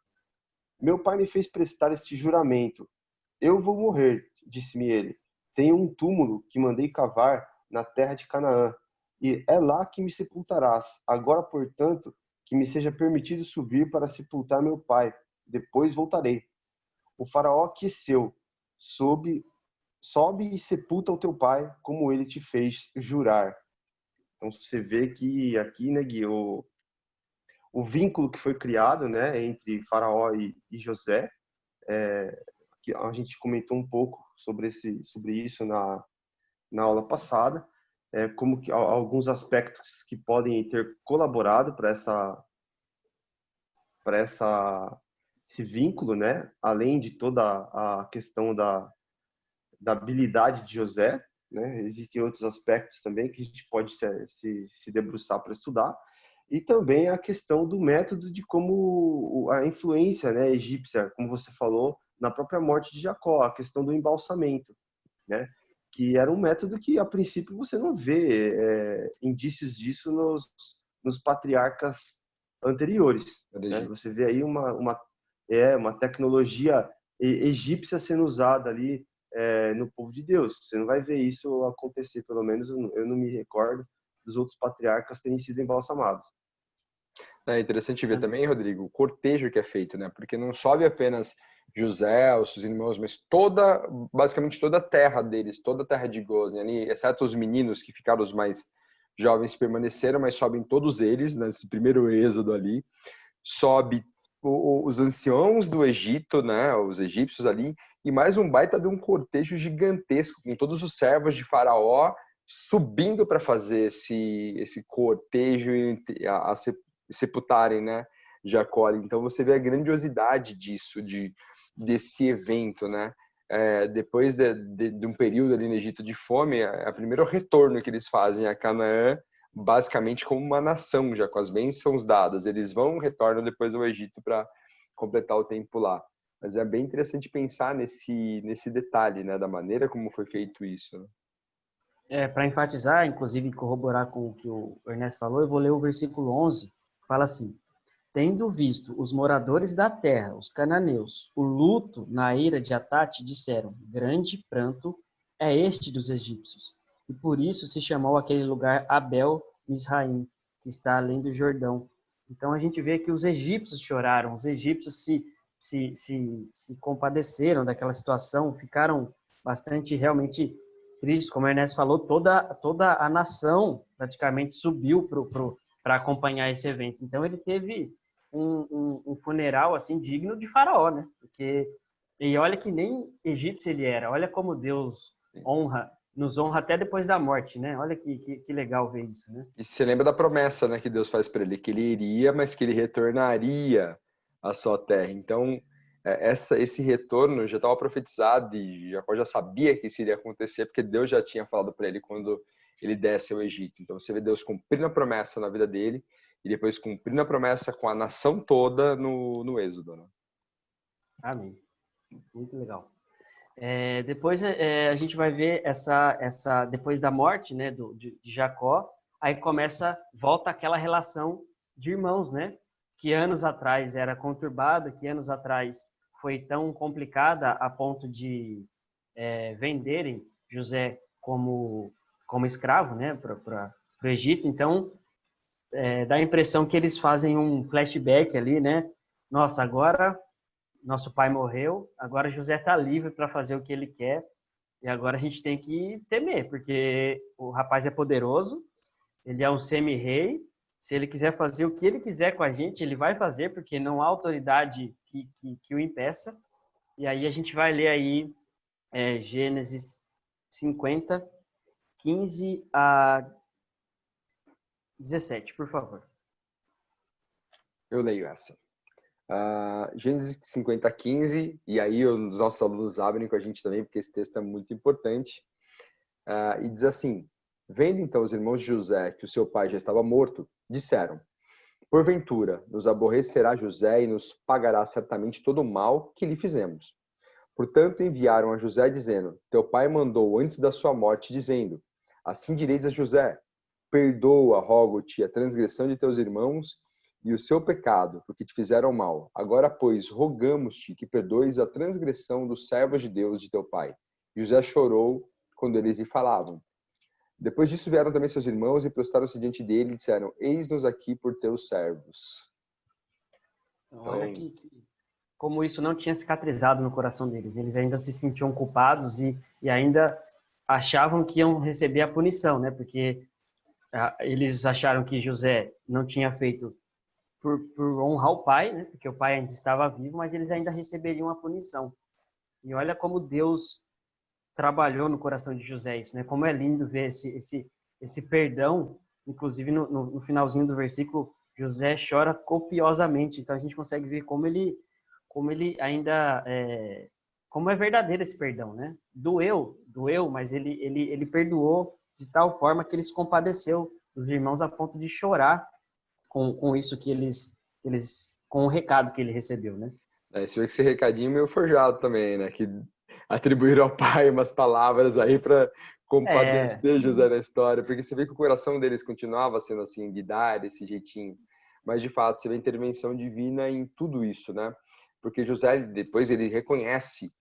Meu pai me fez prestar este juramento. Eu vou morrer, disse-me ele. Tenho um túmulo que mandei cavar na terra de Canaã, e é lá que me sepultarás. Agora, portanto, que me seja permitido subir para sepultar meu pai. Depois voltarei. O faraó aqueceu. Sobe e sepulta o teu pai, como ele te fez jurar. Então você vê que aqui, né, Gui, o vínculo que foi criado, né, entre Faraó e José, que a gente comentou um pouco sobre isso na aula passada, como que alguns aspectos que podem ter colaborado para esse vínculo, né, além de toda a questão da habilidade de José, né? Existem outros aspectos também que a gente pode se debruçar para estudar. E também a questão do método de como a influência, né, egípcia, como você falou, na própria morte de Jacó, a questão do embalsamento, né? Que era um método que, a princípio, você não vê indícios disso nos patriarcas anteriores. Né? Você vê aí uma tecnologia egípcia sendo usada ali no povo de Deus. Você não vai ver isso acontecer, pelo menos eu não me recordo dos outros patriarcas terem sido embalsamados. É interessante ver também, Rodrigo, o cortejo que é feito, né? Porque não sobe apenas José, os seus irmãos, mas basicamente toda a terra deles, toda a terra de Gozem ali, exceto os meninos que ficaram os mais jovens permaneceram, mas sobem todos eles nesse primeiro êxodo ali. Sobe os anciãos do Egito, né? Os egípcios ali, e mais um baita de um cortejo gigantesco com todos os servos de Faraó subindo para fazer esse cortejo a sepultarem, né, Jacó. Então você vê a grandiosidade desse evento, né? Depois de um período ali no Egito de fome, é o primeiro retorno que eles fazem a Canaã, basicamente como uma nação, já com as bênçãos dadas. Eles retornam depois ao Egito para completar o tempo lá. Mas é bem interessante pensar nesse detalhe, né, da maneira como foi feito isso, né? Para enfatizar, inclusive corroborar com o que o Ernesto falou, eu vou ler o versículo 11, que fala assim: tendo visto os moradores da terra, os cananeus, o luto na ira de Atate, disseram: grande pranto é este dos egípcios. E por isso se chamou aquele lugar Abel Misraim, que está além do Jordão. Então a gente vê que os egípcios choraram, os egípcios se compadeceram daquela situação, ficaram bastante realmente tristes. Como o Ernesto falou, toda a nação praticamente subiu para acompanhar esse evento. Então ele teve um funeral assim digno de Faraó, né? E olha que nem egípcio ele era. Olha como Deus nos honra até depois da morte, né? Olha que legal ver isso, né? E você lembra da promessa, né, que Deus faz para ele, que ele iria, mas que ele retornaria à sua terra. Então, esse retorno já estava profetizado e Jacó já sabia que isso iria acontecer, porque Deus já tinha falado para ele quando ele desce ao Egito. Então, você vê Deus cumprindo a promessa na vida dele e depois cumprindo a promessa com a nação toda no Êxodo, né? Amém. Muito legal. Depois a gente vai ver depois da morte, né, de Jacó, aí volta aquela relação de irmãos, né, que anos atrás era conturbada, que anos atrás foi tão complicada a ponto de venderem José como escravo, né, para o Egito. Então, dá a impressão que eles fazem um flashback ali, né? Nossa, agora nosso pai morreu, agora José está livre para fazer o que ele quer, e agora a gente tem que temer, porque o rapaz é poderoso, ele é um semi-rei, se ele quiser fazer o que ele quiser com a gente, ele vai fazer, porque não há autoridade que o impeça. E aí a gente vai ler aí Gênesis 50, 15 a 17, por favor. Eu leio essa. Gênesis 50, 15, e aí os nossos alunos abrem com a gente também, porque esse texto é muito importante. E diz assim: vendo então os irmãos de José que o seu pai já estava morto, disseram: porventura nos aborrecerá José e nos pagará certamente todo o mal que lhe fizemos. Portanto enviaram a José dizendo: teu pai mandou antes da sua morte, dizendo: assim direis a José: perdoa, rogo-te, a transgressão de teus irmãos e o seu pecado, porque te fizeram mal. Agora, pois, rogamos-te que perdoes a transgressão dos servos de Deus de teu pai. José chorou quando eles lhe falavam. Depois disso vieram também seus irmãos e prostraram-se diante dele e disseram: eis-nos aqui por teus servos. Olha como isso não tinha cicatrizado no coração deles. Eles ainda se sentiam culpados e ainda achavam que iam receber a punição, né? Porque eles acharam que José não tinha feito por honrar o pai, né? Porque o pai ainda estava vivo, mas eles ainda receberiam a punição. E olha como Deus trabalhou no coração de José isso, né? Como é lindo ver esse perdão. Inclusive no finalzinho do versículo, José chora copiosamente. Então a gente consegue ver como ele ainda como é verdadeiro esse perdão, né? Doeu, mas ele perdoou de tal forma que ele se compadeceu dos irmãos a ponto de chorar com isso que com o recado que ele recebeu, né? Você vê que esse recadinho meio forjado também, né? Que atribuíram ao pai umas palavras aí para compadecer José na história, porque você vê que o coração deles continuava sendo assim, de dar esse jeitinho. Mas, de fato, você vê a intervenção divina em tudo isso, né? Porque José, depois, ele reconhece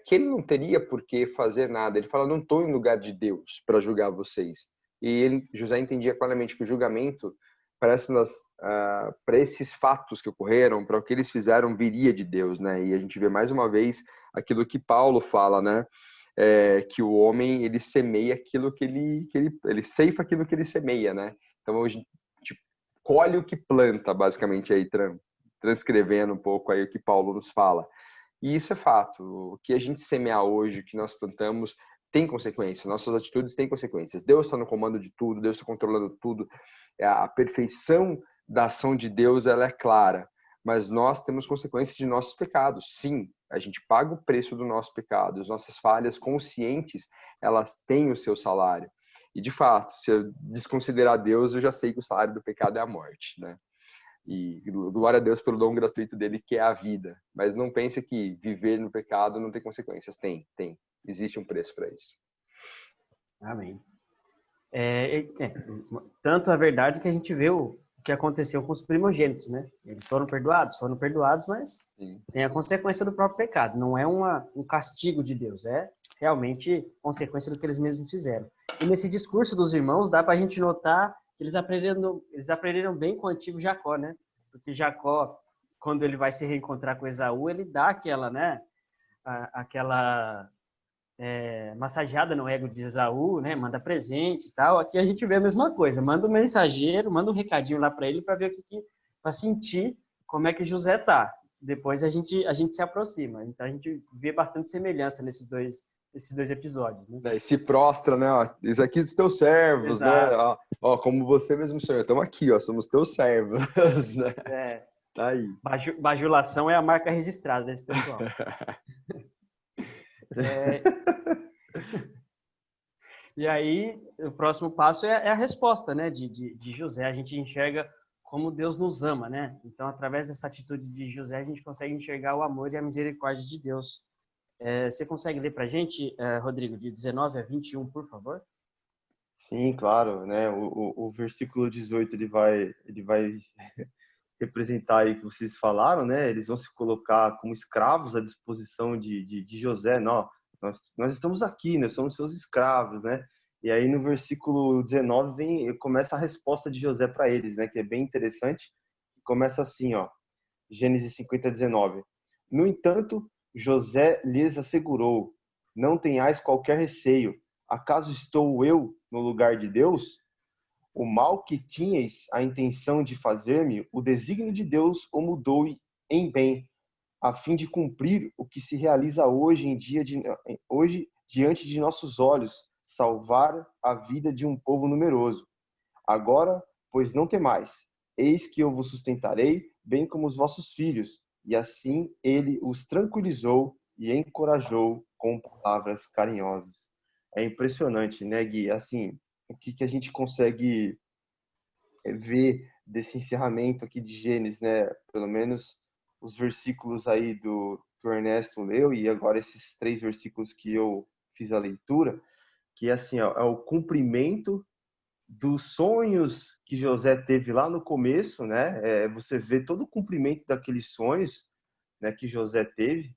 que ele não teria por que fazer nada. Ele fala, não estou em lugar de Deus para julgar vocês. E José entendia claramente que o julgamento para esses fatos que ocorreram, para o que eles fizeram, viria de Deus, né? E a gente vê mais uma vez aquilo que Paulo fala, né? Que o homem, ele semeia aquilo que ele ceifa aquilo que ele semeia, né? Então, a gente colhe o que planta, basicamente, aí, transcrevendo um pouco aí o que Paulo nos fala. E isso é fato. O que a gente semear hoje, o que nós plantamos, tem consequências. Nossas atitudes têm consequências. Deus está no comando de tudo, Deus está controlando tudo. A perfeição da ação de Deus, ela é clara. Mas nós temos consequências de nossos pecados. Sim, a gente paga o preço do nosso pecado. As nossas falhas conscientes, elas têm o seu salário. E, de fato, se eu desconsiderar Deus, eu já sei que o salário do pecado é a morte, né? E glória a Deus pelo dom gratuito dele, que é a vida. Mas não pense que viver no pecado não tem consequências. Tem. Existe um preço para isso. Amém. Tanto é verdade que a gente vê o que aconteceu com os primogênitos, né? Eles foram perdoados, mas Sim. Tem a consequência do próprio pecado. Não é um castigo de Deus, é realmente consequência do que eles mesmos fizeram. E nesse discurso dos irmãos, dá para a gente notar que eles aprenderam bem com o antigo Jacó, né? Porque Jacó, quando ele vai se reencontrar com Esaú, ele dá aquela, né? Aquela massageada no ego de Esaú, né? Manda presente e tal. Aqui a gente vê a mesma coisa. Manda um mensageiro, manda um recadinho lá para ele para ver para sentir como é que José tá. Depois a gente se aproxima. Então a gente vê bastante semelhança nesses dois episódios, né? E se prostra, né? Ó, isso aqui dos teus servos, Exato. Né? Ó, como você mesmo, Senhor, estamos aqui, ó, somos teus servos, né? Tá aí. Bajulação é a marca registrada desse pessoal. E aí, o próximo passo é a resposta, né, de José. A gente enxerga como Deus nos ama, né? Então, através dessa atitude de José, a gente consegue enxergar o amor e a misericórdia de Deus. Você consegue ler para a gente, Rodrigo, de 19 a 21, por favor? Sim, claro, né? O versículo 18 ele vai representar aí que vocês falaram, né? Eles vão se colocar como escravos à disposição de José. Não, nós estamos aqui, nós somos seus escravos, né? E aí no versículo 19 começa a resposta de José para eles, né? Que é bem interessante. Começa assim, ó, Gênesis 50:19. No entanto, José lhes assegurou: não tenhais qualquer receio. Acaso estou eu no lugar de Deus? O mal que tinhais a intenção de fazer-me, o desígnio de Deus o mudou em bem, a fim de cumprir o que se realiza hoje diante de nossos olhos, salvar a vida de um povo numeroso. Agora, pois não temais, eis que eu vos sustentarei, bem como os vossos filhos. E assim ele os tranquilizou e encorajou com palavras carinhosas. É impressionante, né, Gui? Assim, o que a gente consegue ver desse encerramento aqui de Gênesis, né? Pelo menos os versículos aí que o Ernesto leu e agora esses 3 versículos que eu fiz a leitura, que assim, ó, é o cumprimento dos sonhos que José teve lá no começo, né? Você vê todo o cumprimento daqueles sonhos, né, que José teve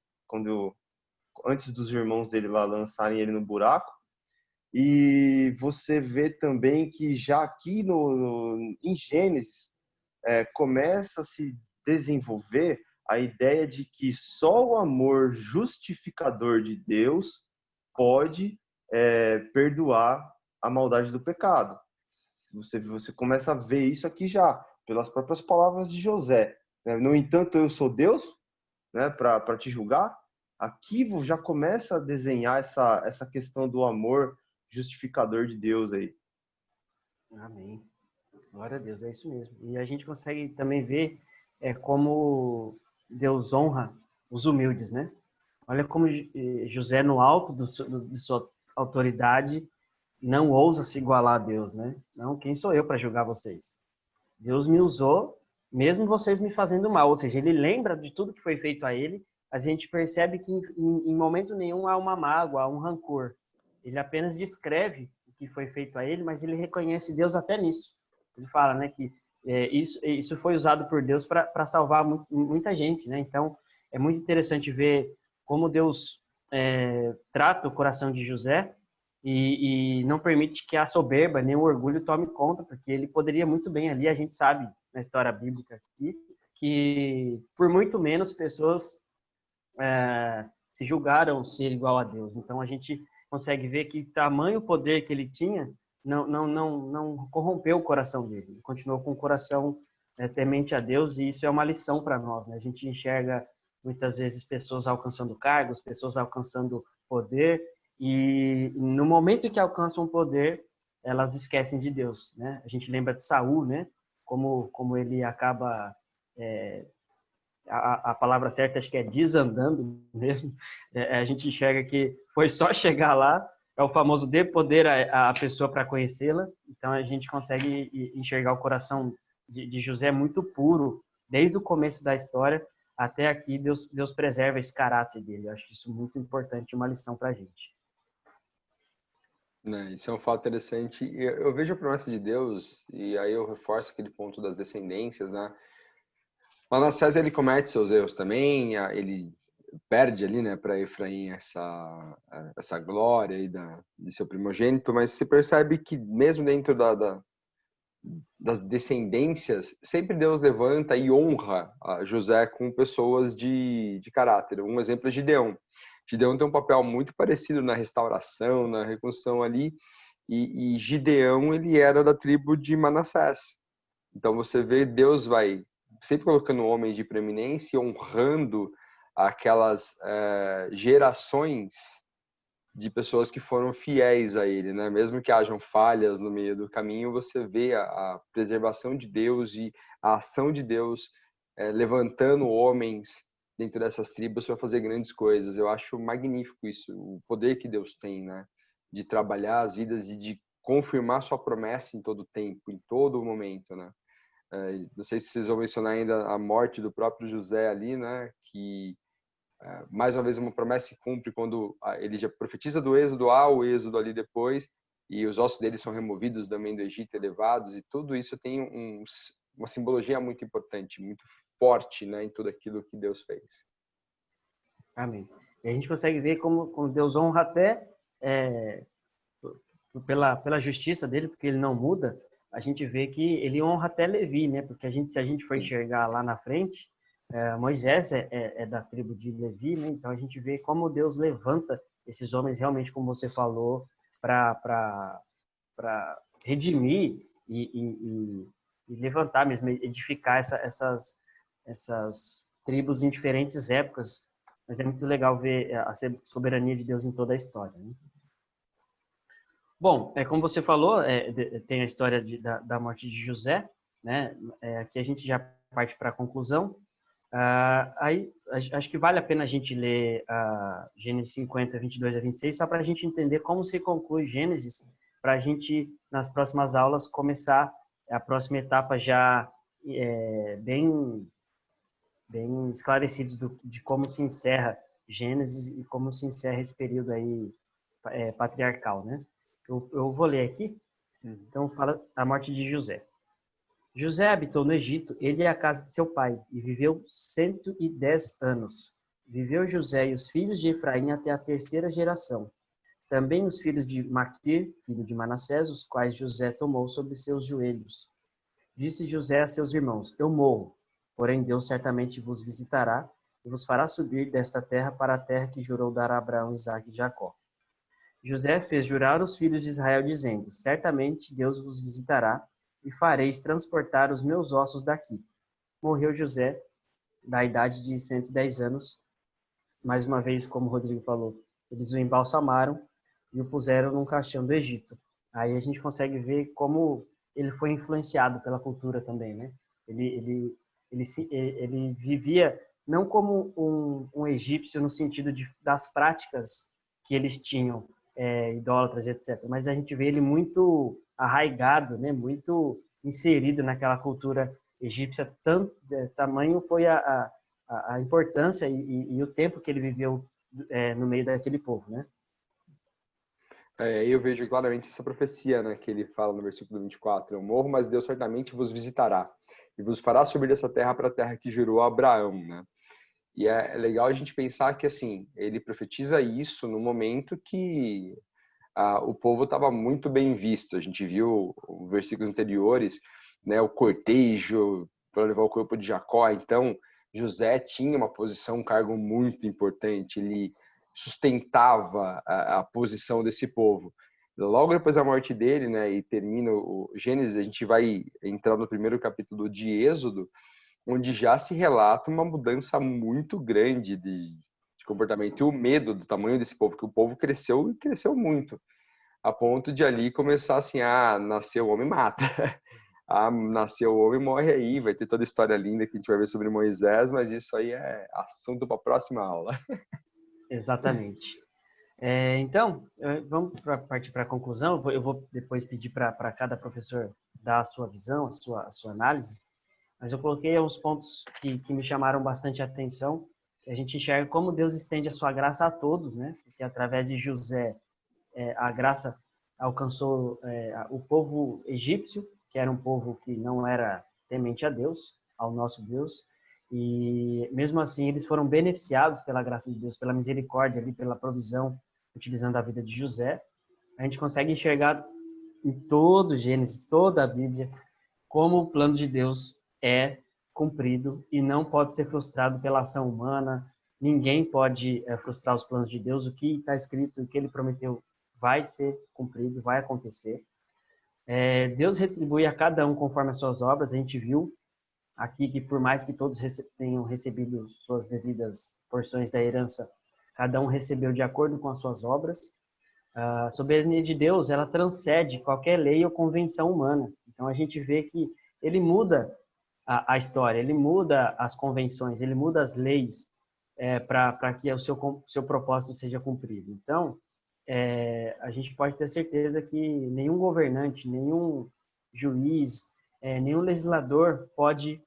antes dos irmãos dele lá lançarem ele no buraco. E você vê também que já aqui em Gênesis começa a se desenvolver a ideia de que só o amor justificador de Deus pode perdoar a maldade do pecado. Você começa a ver isso aqui já, pelas próprias palavras de José. No entanto, eu sou Deus, né, para te julgar. Aqui já começa a desenhar essa questão do amor justificador de Deus aí. Amém. Glória a Deus, é isso mesmo. E a gente consegue também ver como Deus honra os humildes, né? Olha como José, no alto de sua autoridade, não ousa se igualar a Deus, né? Não, quem sou eu para julgar vocês? Deus me usou, mesmo vocês me fazendo mal. Ou seja, ele lembra de tudo que foi feito a ele, a gente percebe que em momento nenhum há uma mágoa, há um rancor. Ele apenas descreve o que foi feito a ele, mas ele reconhece Deus até nisso. Ele fala, né, que isso foi usado por Deus para salvar muita gente, né? Então, é muito interessante ver como Deus trata o coração de José e não permite que a soberba nem o orgulho tome conta, porque ele poderia muito bem ali, a gente sabe na história bíblica aqui, que por muito menos pessoas se julgaram ser igual a Deus. Então a gente consegue ver que tamanho poder que ele tinha não corrompeu o coração dele. Ele continuou com o coração temente a Deus, e isso é uma lição para nós, né? A gente enxerga muitas vezes pessoas alcançando cargos, pessoas alcançando poder, e no momento em que alcançam poder, elas esquecem de Deus, né? A gente lembra de Saul, né? Como ele acaba a palavra certa acho que é desandando mesmo. A gente enxerga que foi só chegar lá, é o famoso dê poder a pessoa para conhecê-la. Então a gente consegue enxergar o coração de José muito puro, desde o começo da história até aqui. Deus preserva esse caráter dele. Eu acho isso muito importante, uma lição para a gente. Né, isso é um fato interessante. Eu vejo a promessa de Deus, e aí eu reforço aquele ponto das descendências, né? Manassés, ele comete seus erros também, ele perde ali, né, para Efraim essa glória aí de seu primogênito, mas se percebe que mesmo dentro das descendências, sempre Deus levanta e honra a José com pessoas de caráter. Um exemplo é Gideão. Gideão tem um papel muito parecido na restauração, na reconstrução ali, e Gideão, ele era da tribo de Manassés. Então você vê, Deus vai sempre colocando homens de preeminência, honrando aquelas gerações de pessoas que foram fiéis a ele, né? Mesmo que hajam falhas no meio do caminho, você vê a preservação de Deus e a ação de Deus levantando homens dentro dessas tribos para fazer grandes coisas. Eu acho magnífico isso, o poder que Deus tem, né? De trabalhar as vidas e de confirmar sua promessa em todo tempo, em todo momento, né? Não sei se vocês vão mencionar ainda a morte do próprio José ali, né? Que mais uma vez uma promessa se cumpre quando ele já profetiza do êxodo, há o êxodo ali depois, e os ossos dele são removidos também do Egito, elevados, e tudo isso tem uma simbologia muito importante, muito forte, né, em tudo aquilo que Deus fez. Amém. E a gente consegue ver como Deus honra até pela justiça dele, porque ele não muda. A gente vê que ele honra até Levi, né? Porque se a gente for enxergar lá na frente, Moisés é da tribo de Levi, né? Então a gente vê como Deus levanta esses homens realmente, como você falou, para redimir e levantar mesmo, edificar essas tribos em diferentes épocas. Mas é muito legal ver a soberania de Deus em toda a história, né? Bom, como você falou, tem a história da morte de José, né? Aqui a gente já parte para a conclusão. Aí acho que vale a pena a gente ler Gênesis 50, 22 a 26, só para a gente entender como se conclui Gênesis, para a gente, nas próximas aulas, começar a próxima etapa já bem esclarecidos de como se encerra Gênesis e como se encerra esse período aí patriarcal, né? Eu vou ler aqui. Então fala a morte de José. José habitou no Egito, ele e a casa de seu pai, e viveu 110 anos. Viveu José e os filhos de Efraim até a terceira geração. Também os filhos de Maquir, filho de Manassés, os quais José tomou sobre seus joelhos. Disse José a seus irmãos: Eu morro, porém Deus certamente vos visitará e vos fará subir desta terra para a terra que jurou dar a Abraão, Isaque e Jacó. José fez jurar os filhos de Israel, dizendo: Certamente Deus vos visitará e fareis transportar os meus ossos daqui. Morreu José, da idade de 110 anos. Mais uma vez, como o Rodrigo falou, eles o embalsamaram e o puseram num caixão do Egito. Aí a gente consegue ver como ele foi influenciado pela cultura também, né? Ele vivia não como um egípcio no sentido das práticas que eles tinham, idólatras, etc. Mas a gente vê ele muito arraigado, né? Muito inserido naquela cultura egípcia. Tamanho foi a importância e o tempo que ele viveu no meio daquele povo, né? Eu vejo claramente essa profecia, né, que ele fala no versículo 24: eu morro, mas Deus certamente vos visitará e vos fará subir dessa terra para a terra que jurou a Abraão, né? E é legal a gente pensar que, assim, ele profetiza isso no momento que o povo estava muito bem visto. A gente viu os versículos anteriores, né, o cortejo para levar o corpo de Jacó. Então, José tinha uma posição, um cargo muito importante. Ele sustentava a posição desse povo. Logo depois da morte dele, né, e termina o Gênesis, a gente vai entrar no primeiro capítulo de Êxodo, onde já se relata uma mudança muito grande de comportamento e o medo do tamanho desse povo, que o povo cresceu e cresceu muito, a ponto de ali começar assim: nasceu o homem, mata. Nasceu o homem, morre aí. Vai ter toda a história linda que a gente vai ver sobre Moisés, mas isso aí é assunto para a próxima aula. Exatamente. Então, vamos partir para a conclusão. Eu vou depois pedir para cada professor dar a sua visão, a sua análise, mas eu coloquei uns pontos que me chamaram bastante atenção, que a gente enxerga como Deus estende a sua graça a todos, né? Porque através de José, a graça alcançou o povo egípcio, que era um povo que não era temente a Deus, ao nosso Deus, e mesmo assim eles foram beneficiados pela graça de Deus, pela misericórdia ali, pela provisão, utilizando a vida de José. A gente consegue enxergar em todo Gênesis, toda a Bíblia, como o plano de Deus é cumprido e não pode ser frustrado pela ação humana. Ninguém pode frustrar os planos de Deus. O que está escrito, o que ele prometeu, vai ser cumprido, vai acontecer. Deus retribui a cada um conforme as suas obras. A gente viu aqui que, por mais que todos tenham recebido suas devidas porções da herança, cada um recebeu de acordo com as suas obras. A soberania de Deus, ela transcende qualquer lei ou convenção humana. Então, a gente vê que ele muda a história, ele muda as convenções, ele muda as leis para que o seu propósito seja cumprido. Então, a gente pode ter certeza que nenhum governante, nenhum juiz, nenhum legislador pode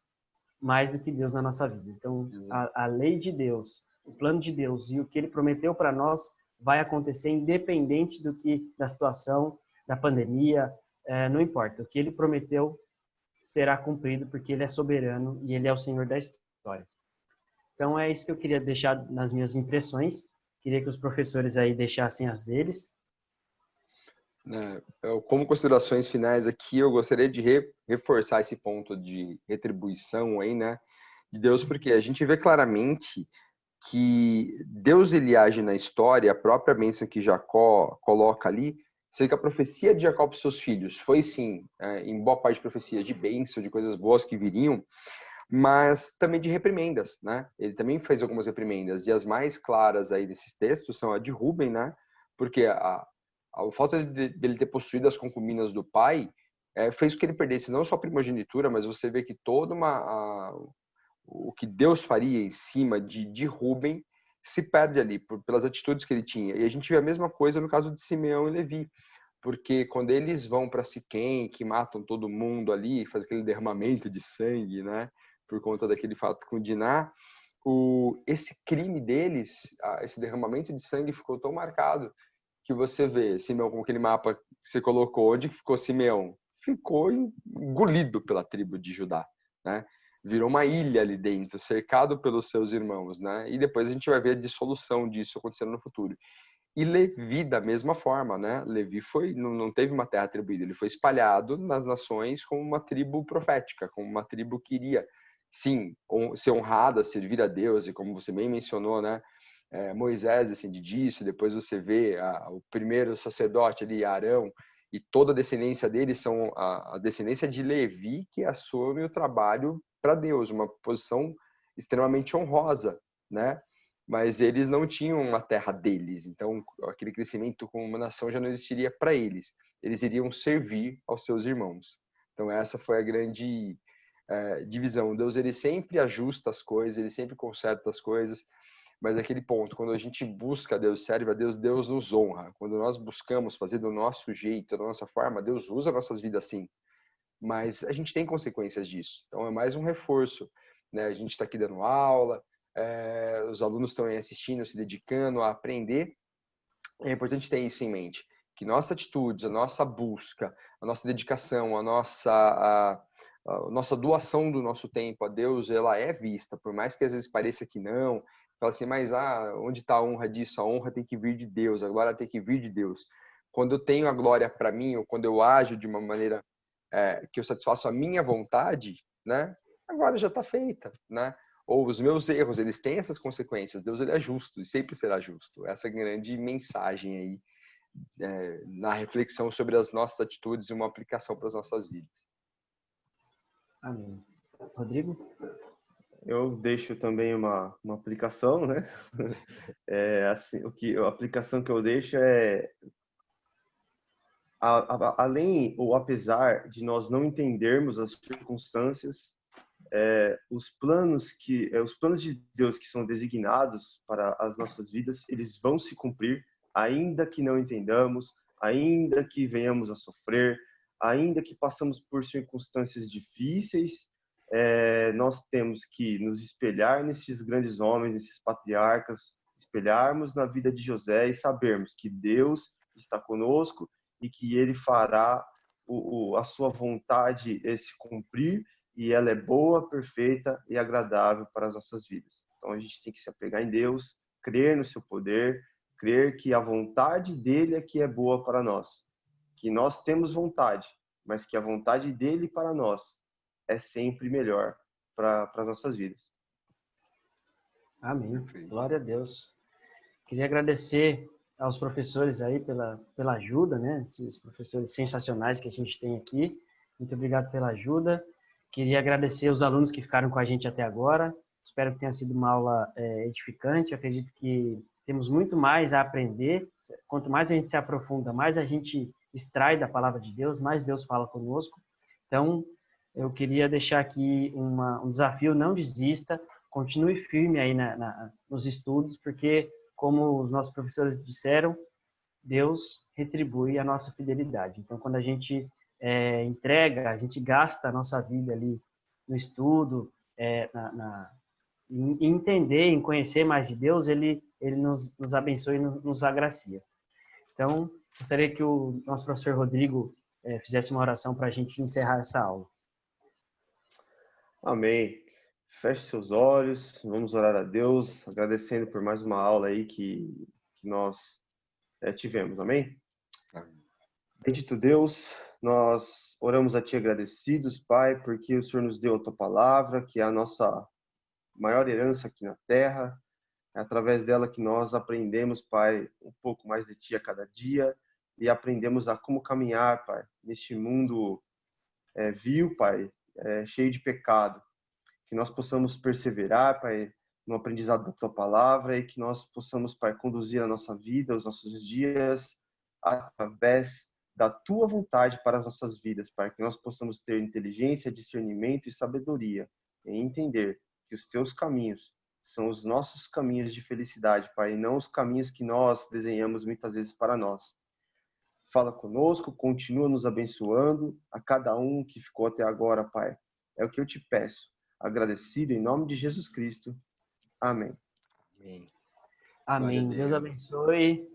mais do que Deus na nossa vida. Então, a lei de Deus, o plano de Deus e o que ele prometeu para nós vai acontecer independente da situação, da pandemia, não importa. O que ele prometeu será cumprido porque ele é soberano e ele é o Senhor da história. Então, é isso que eu queria deixar nas minhas impressões. Queria que os professores aí deixassem as deles. Como considerações finais aqui, eu gostaria de reforçar esse ponto de retribuição aí, né, de Deus, porque a gente vê claramente que Deus ele age na história, a própria bênção que Jacó coloca ali, sei que a profecia de Jacó para os seus filhos foi sim, em boa parte de profecias de bênção, de coisas boas que viriam, mas também de reprimendas, né? Ele também fez algumas reprimendas, e as mais claras aí desses textos são a de Rúben, né? Porque a falta dele ter possuído as concubinas do pai fez com que ele perdesse não só a primogenitura, mas você vê que toda o que Deus faria em cima de Rúben se perde ali pelas atitudes que ele tinha. E a gente vê a mesma coisa no caso de Simeão e Levi, porque quando eles vão para Siquém, que matam todo mundo ali, faz aquele derramamento de sangue, né, por conta daquele fato com Diná, esse crime deles, esse derramamento de sangue ficou tão marcado que você vê Simeão, com aquele mapa que você colocou, onde ficou Simeão? Ficou engolido pela tribo de Judá, né? Virou uma ilha ali dentro, cercado pelos seus irmãos, né? E depois a gente vai ver a dissolução disso acontecendo no futuro. E Levi, da mesma forma, né? Levi não teve uma terra atribuída, ele foi espalhado nas nações como uma tribo profética, como uma tribo que iria, sim, ser honrada, servir a Deus, e como você bem mencionou, né? Moisés descende disso, depois você vê o primeiro sacerdote ali, Arão, e toda a descendência deles são a descendência de Levi, que assume o trabalho para Deus, uma posição extremamente honrosa, né? Mas eles não tinham uma terra deles, então aquele crescimento como uma nação já não existiria para eles. Eles iriam servir aos seus irmãos. Então essa foi de visão. Deus, ele sempre ajusta as coisas, ele sempre conserta as coisas, mas aquele ponto, quando a gente busca Deus, serve a Deus, Deus nos honra. Quando nós buscamos fazer do nosso jeito, da nossa forma, Deus usa nossas vidas assim. Mas a gente tem consequências disso. Então é mais um reforço, né? A gente está aqui dando aula, os alunos estão aí assistindo, se dedicando a aprender. É importante ter isso em mente, que nossas atitudes, a nossa busca, a nossa dedicação, a nossa doação do nosso tempo a Deus, ela é vista, por mais que às vezes pareça que não. Fala assim, mas onde está a honra disso? A honra tem que vir de Deus, a glória tem que vir de Deus. Quando eu tenho a glória para mim, ou quando eu ajo de uma maneira que eu satisfaço a minha vontade, né? A glória já está feita, né? Ou os meus erros, eles têm essas consequências. Deus, ele é justo e sempre será justo. Essa é a grande mensagem aí na reflexão sobre as nossas atitudes e uma aplicação para as nossas vidas. Amém. Rodrigo? Eu deixo também uma aplicação, né? Assim, a aplicação que eu deixo é além ou apesar de nós não entendermos as circunstâncias, os planos de Deus que são designados para as nossas vidas, eles vão se cumprir, ainda que não entendamos, ainda que venhamos a sofrer, ainda que passamos por circunstâncias difíceis. Nós temos que nos espelhar nesses grandes homens, nesses patriarcas, espelharmos na vida de José e sabermos que Deus está conosco e que Ele fará a sua vontade se cumprir, e ela é boa, perfeita e agradável para as nossas vidas. Então a gente tem que se apegar em Deus, crer no seu poder, crer que a vontade dele é que é boa para nós, que nós temos vontade, mas que a vontade dele para nós é sempre melhor para as nossas vidas. Amém. Glória a Deus. Queria agradecer aos professores aí pela ajuda, né? Esses professores sensacionais que a gente tem aqui. Muito obrigado pela ajuda. Queria agradecer os alunos que ficaram com a gente até agora. Espero que tenha sido uma aula edificante. Acredito que temos muito mais a aprender. Quanto mais a gente se aprofunda, mais a gente extrai da palavra de Deus, mais Deus fala conosco. Então, eu queria deixar aqui um desafio: não desista, continue firme aí nos estudos, porque, como os nossos professores disseram, Deus retribui a nossa fidelidade. Então, quando a gente entrega, a gente gasta a nossa vida ali no estudo, em entender, em conhecer mais de Deus, ele nos abençoe e nos agracia. Então, gostaria que o nosso professor Rodrigo fizesse uma oração para a gente encerrar essa aula. Amém. Feche seus olhos, vamos orar a Deus, agradecendo por mais uma aula aí que nós tivemos. Amém? Bendito Deus, nós oramos a Ti agradecidos, Pai, porque o Senhor nos deu a Tua palavra, que é a nossa maior herança aqui na terra. É através dela que nós aprendemos, Pai, um pouco mais de Ti a cada dia e aprendemos a como caminhar, Pai, neste mundo vil, Pai, cheio de pecado. Que nós possamos perseverar, Pai, no aprendizado da Tua palavra e que nós possamos, Pai, conduzir a nossa vida, os nossos dias, através da Tua vontade para as nossas vidas, Pai. Que nós possamos ter inteligência, discernimento e sabedoria em entender que os Teus caminhos são os nossos caminhos de felicidade, Pai, e não os caminhos que nós desenhamos muitas vezes para nós. Fala conosco, continua nos abençoando, a cada um que ficou até agora, Pai. É o que eu te peço, agradecido em nome de Jesus Cristo. Amém. Amém. Amém. Deus abençoe.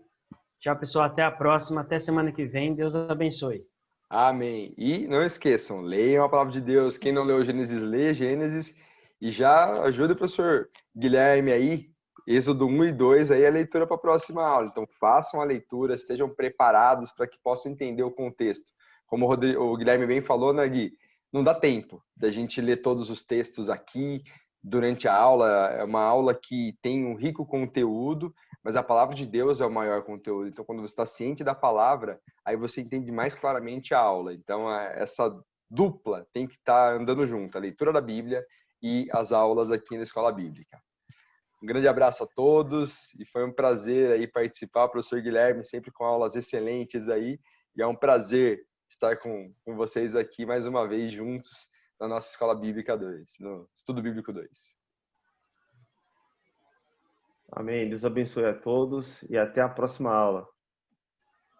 Tchau, pessoal. Até a próxima. Até semana que vem. Deus abençoe. Amém. E não esqueçam, leiam a palavra de Deus. Quem não leu Gênesis, lê Gênesis. E já ajuda o professor Guilherme aí, Êxodo 1 e 2, aí a leitura para a próxima aula. Então, façam a leitura, estejam preparados para que possam entender o contexto. Como o Guilherme bem falou, né, Gui? Não dá tempo da gente ler todos os textos aqui durante a aula. É uma aula que tem um rico conteúdo, mas a palavra de Deus é o maior conteúdo. Então, quando você está ciente da palavra, aí você entende mais claramente a aula. Então, essa dupla tem que estar andando junto, a leitura da Bíblia e as aulas aqui na Escola Bíblica. Um grande abraço a todos e foi um prazer aí participar, professor Guilherme, sempre com aulas excelentes aí. E é um prazer estar com vocês aqui mais uma vez juntos na nossa Escola Bíblica 2, no Estudo Bíblico 2. Amém. Deus abençoe a todos e até a próxima aula.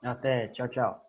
Até, tchau, tchau.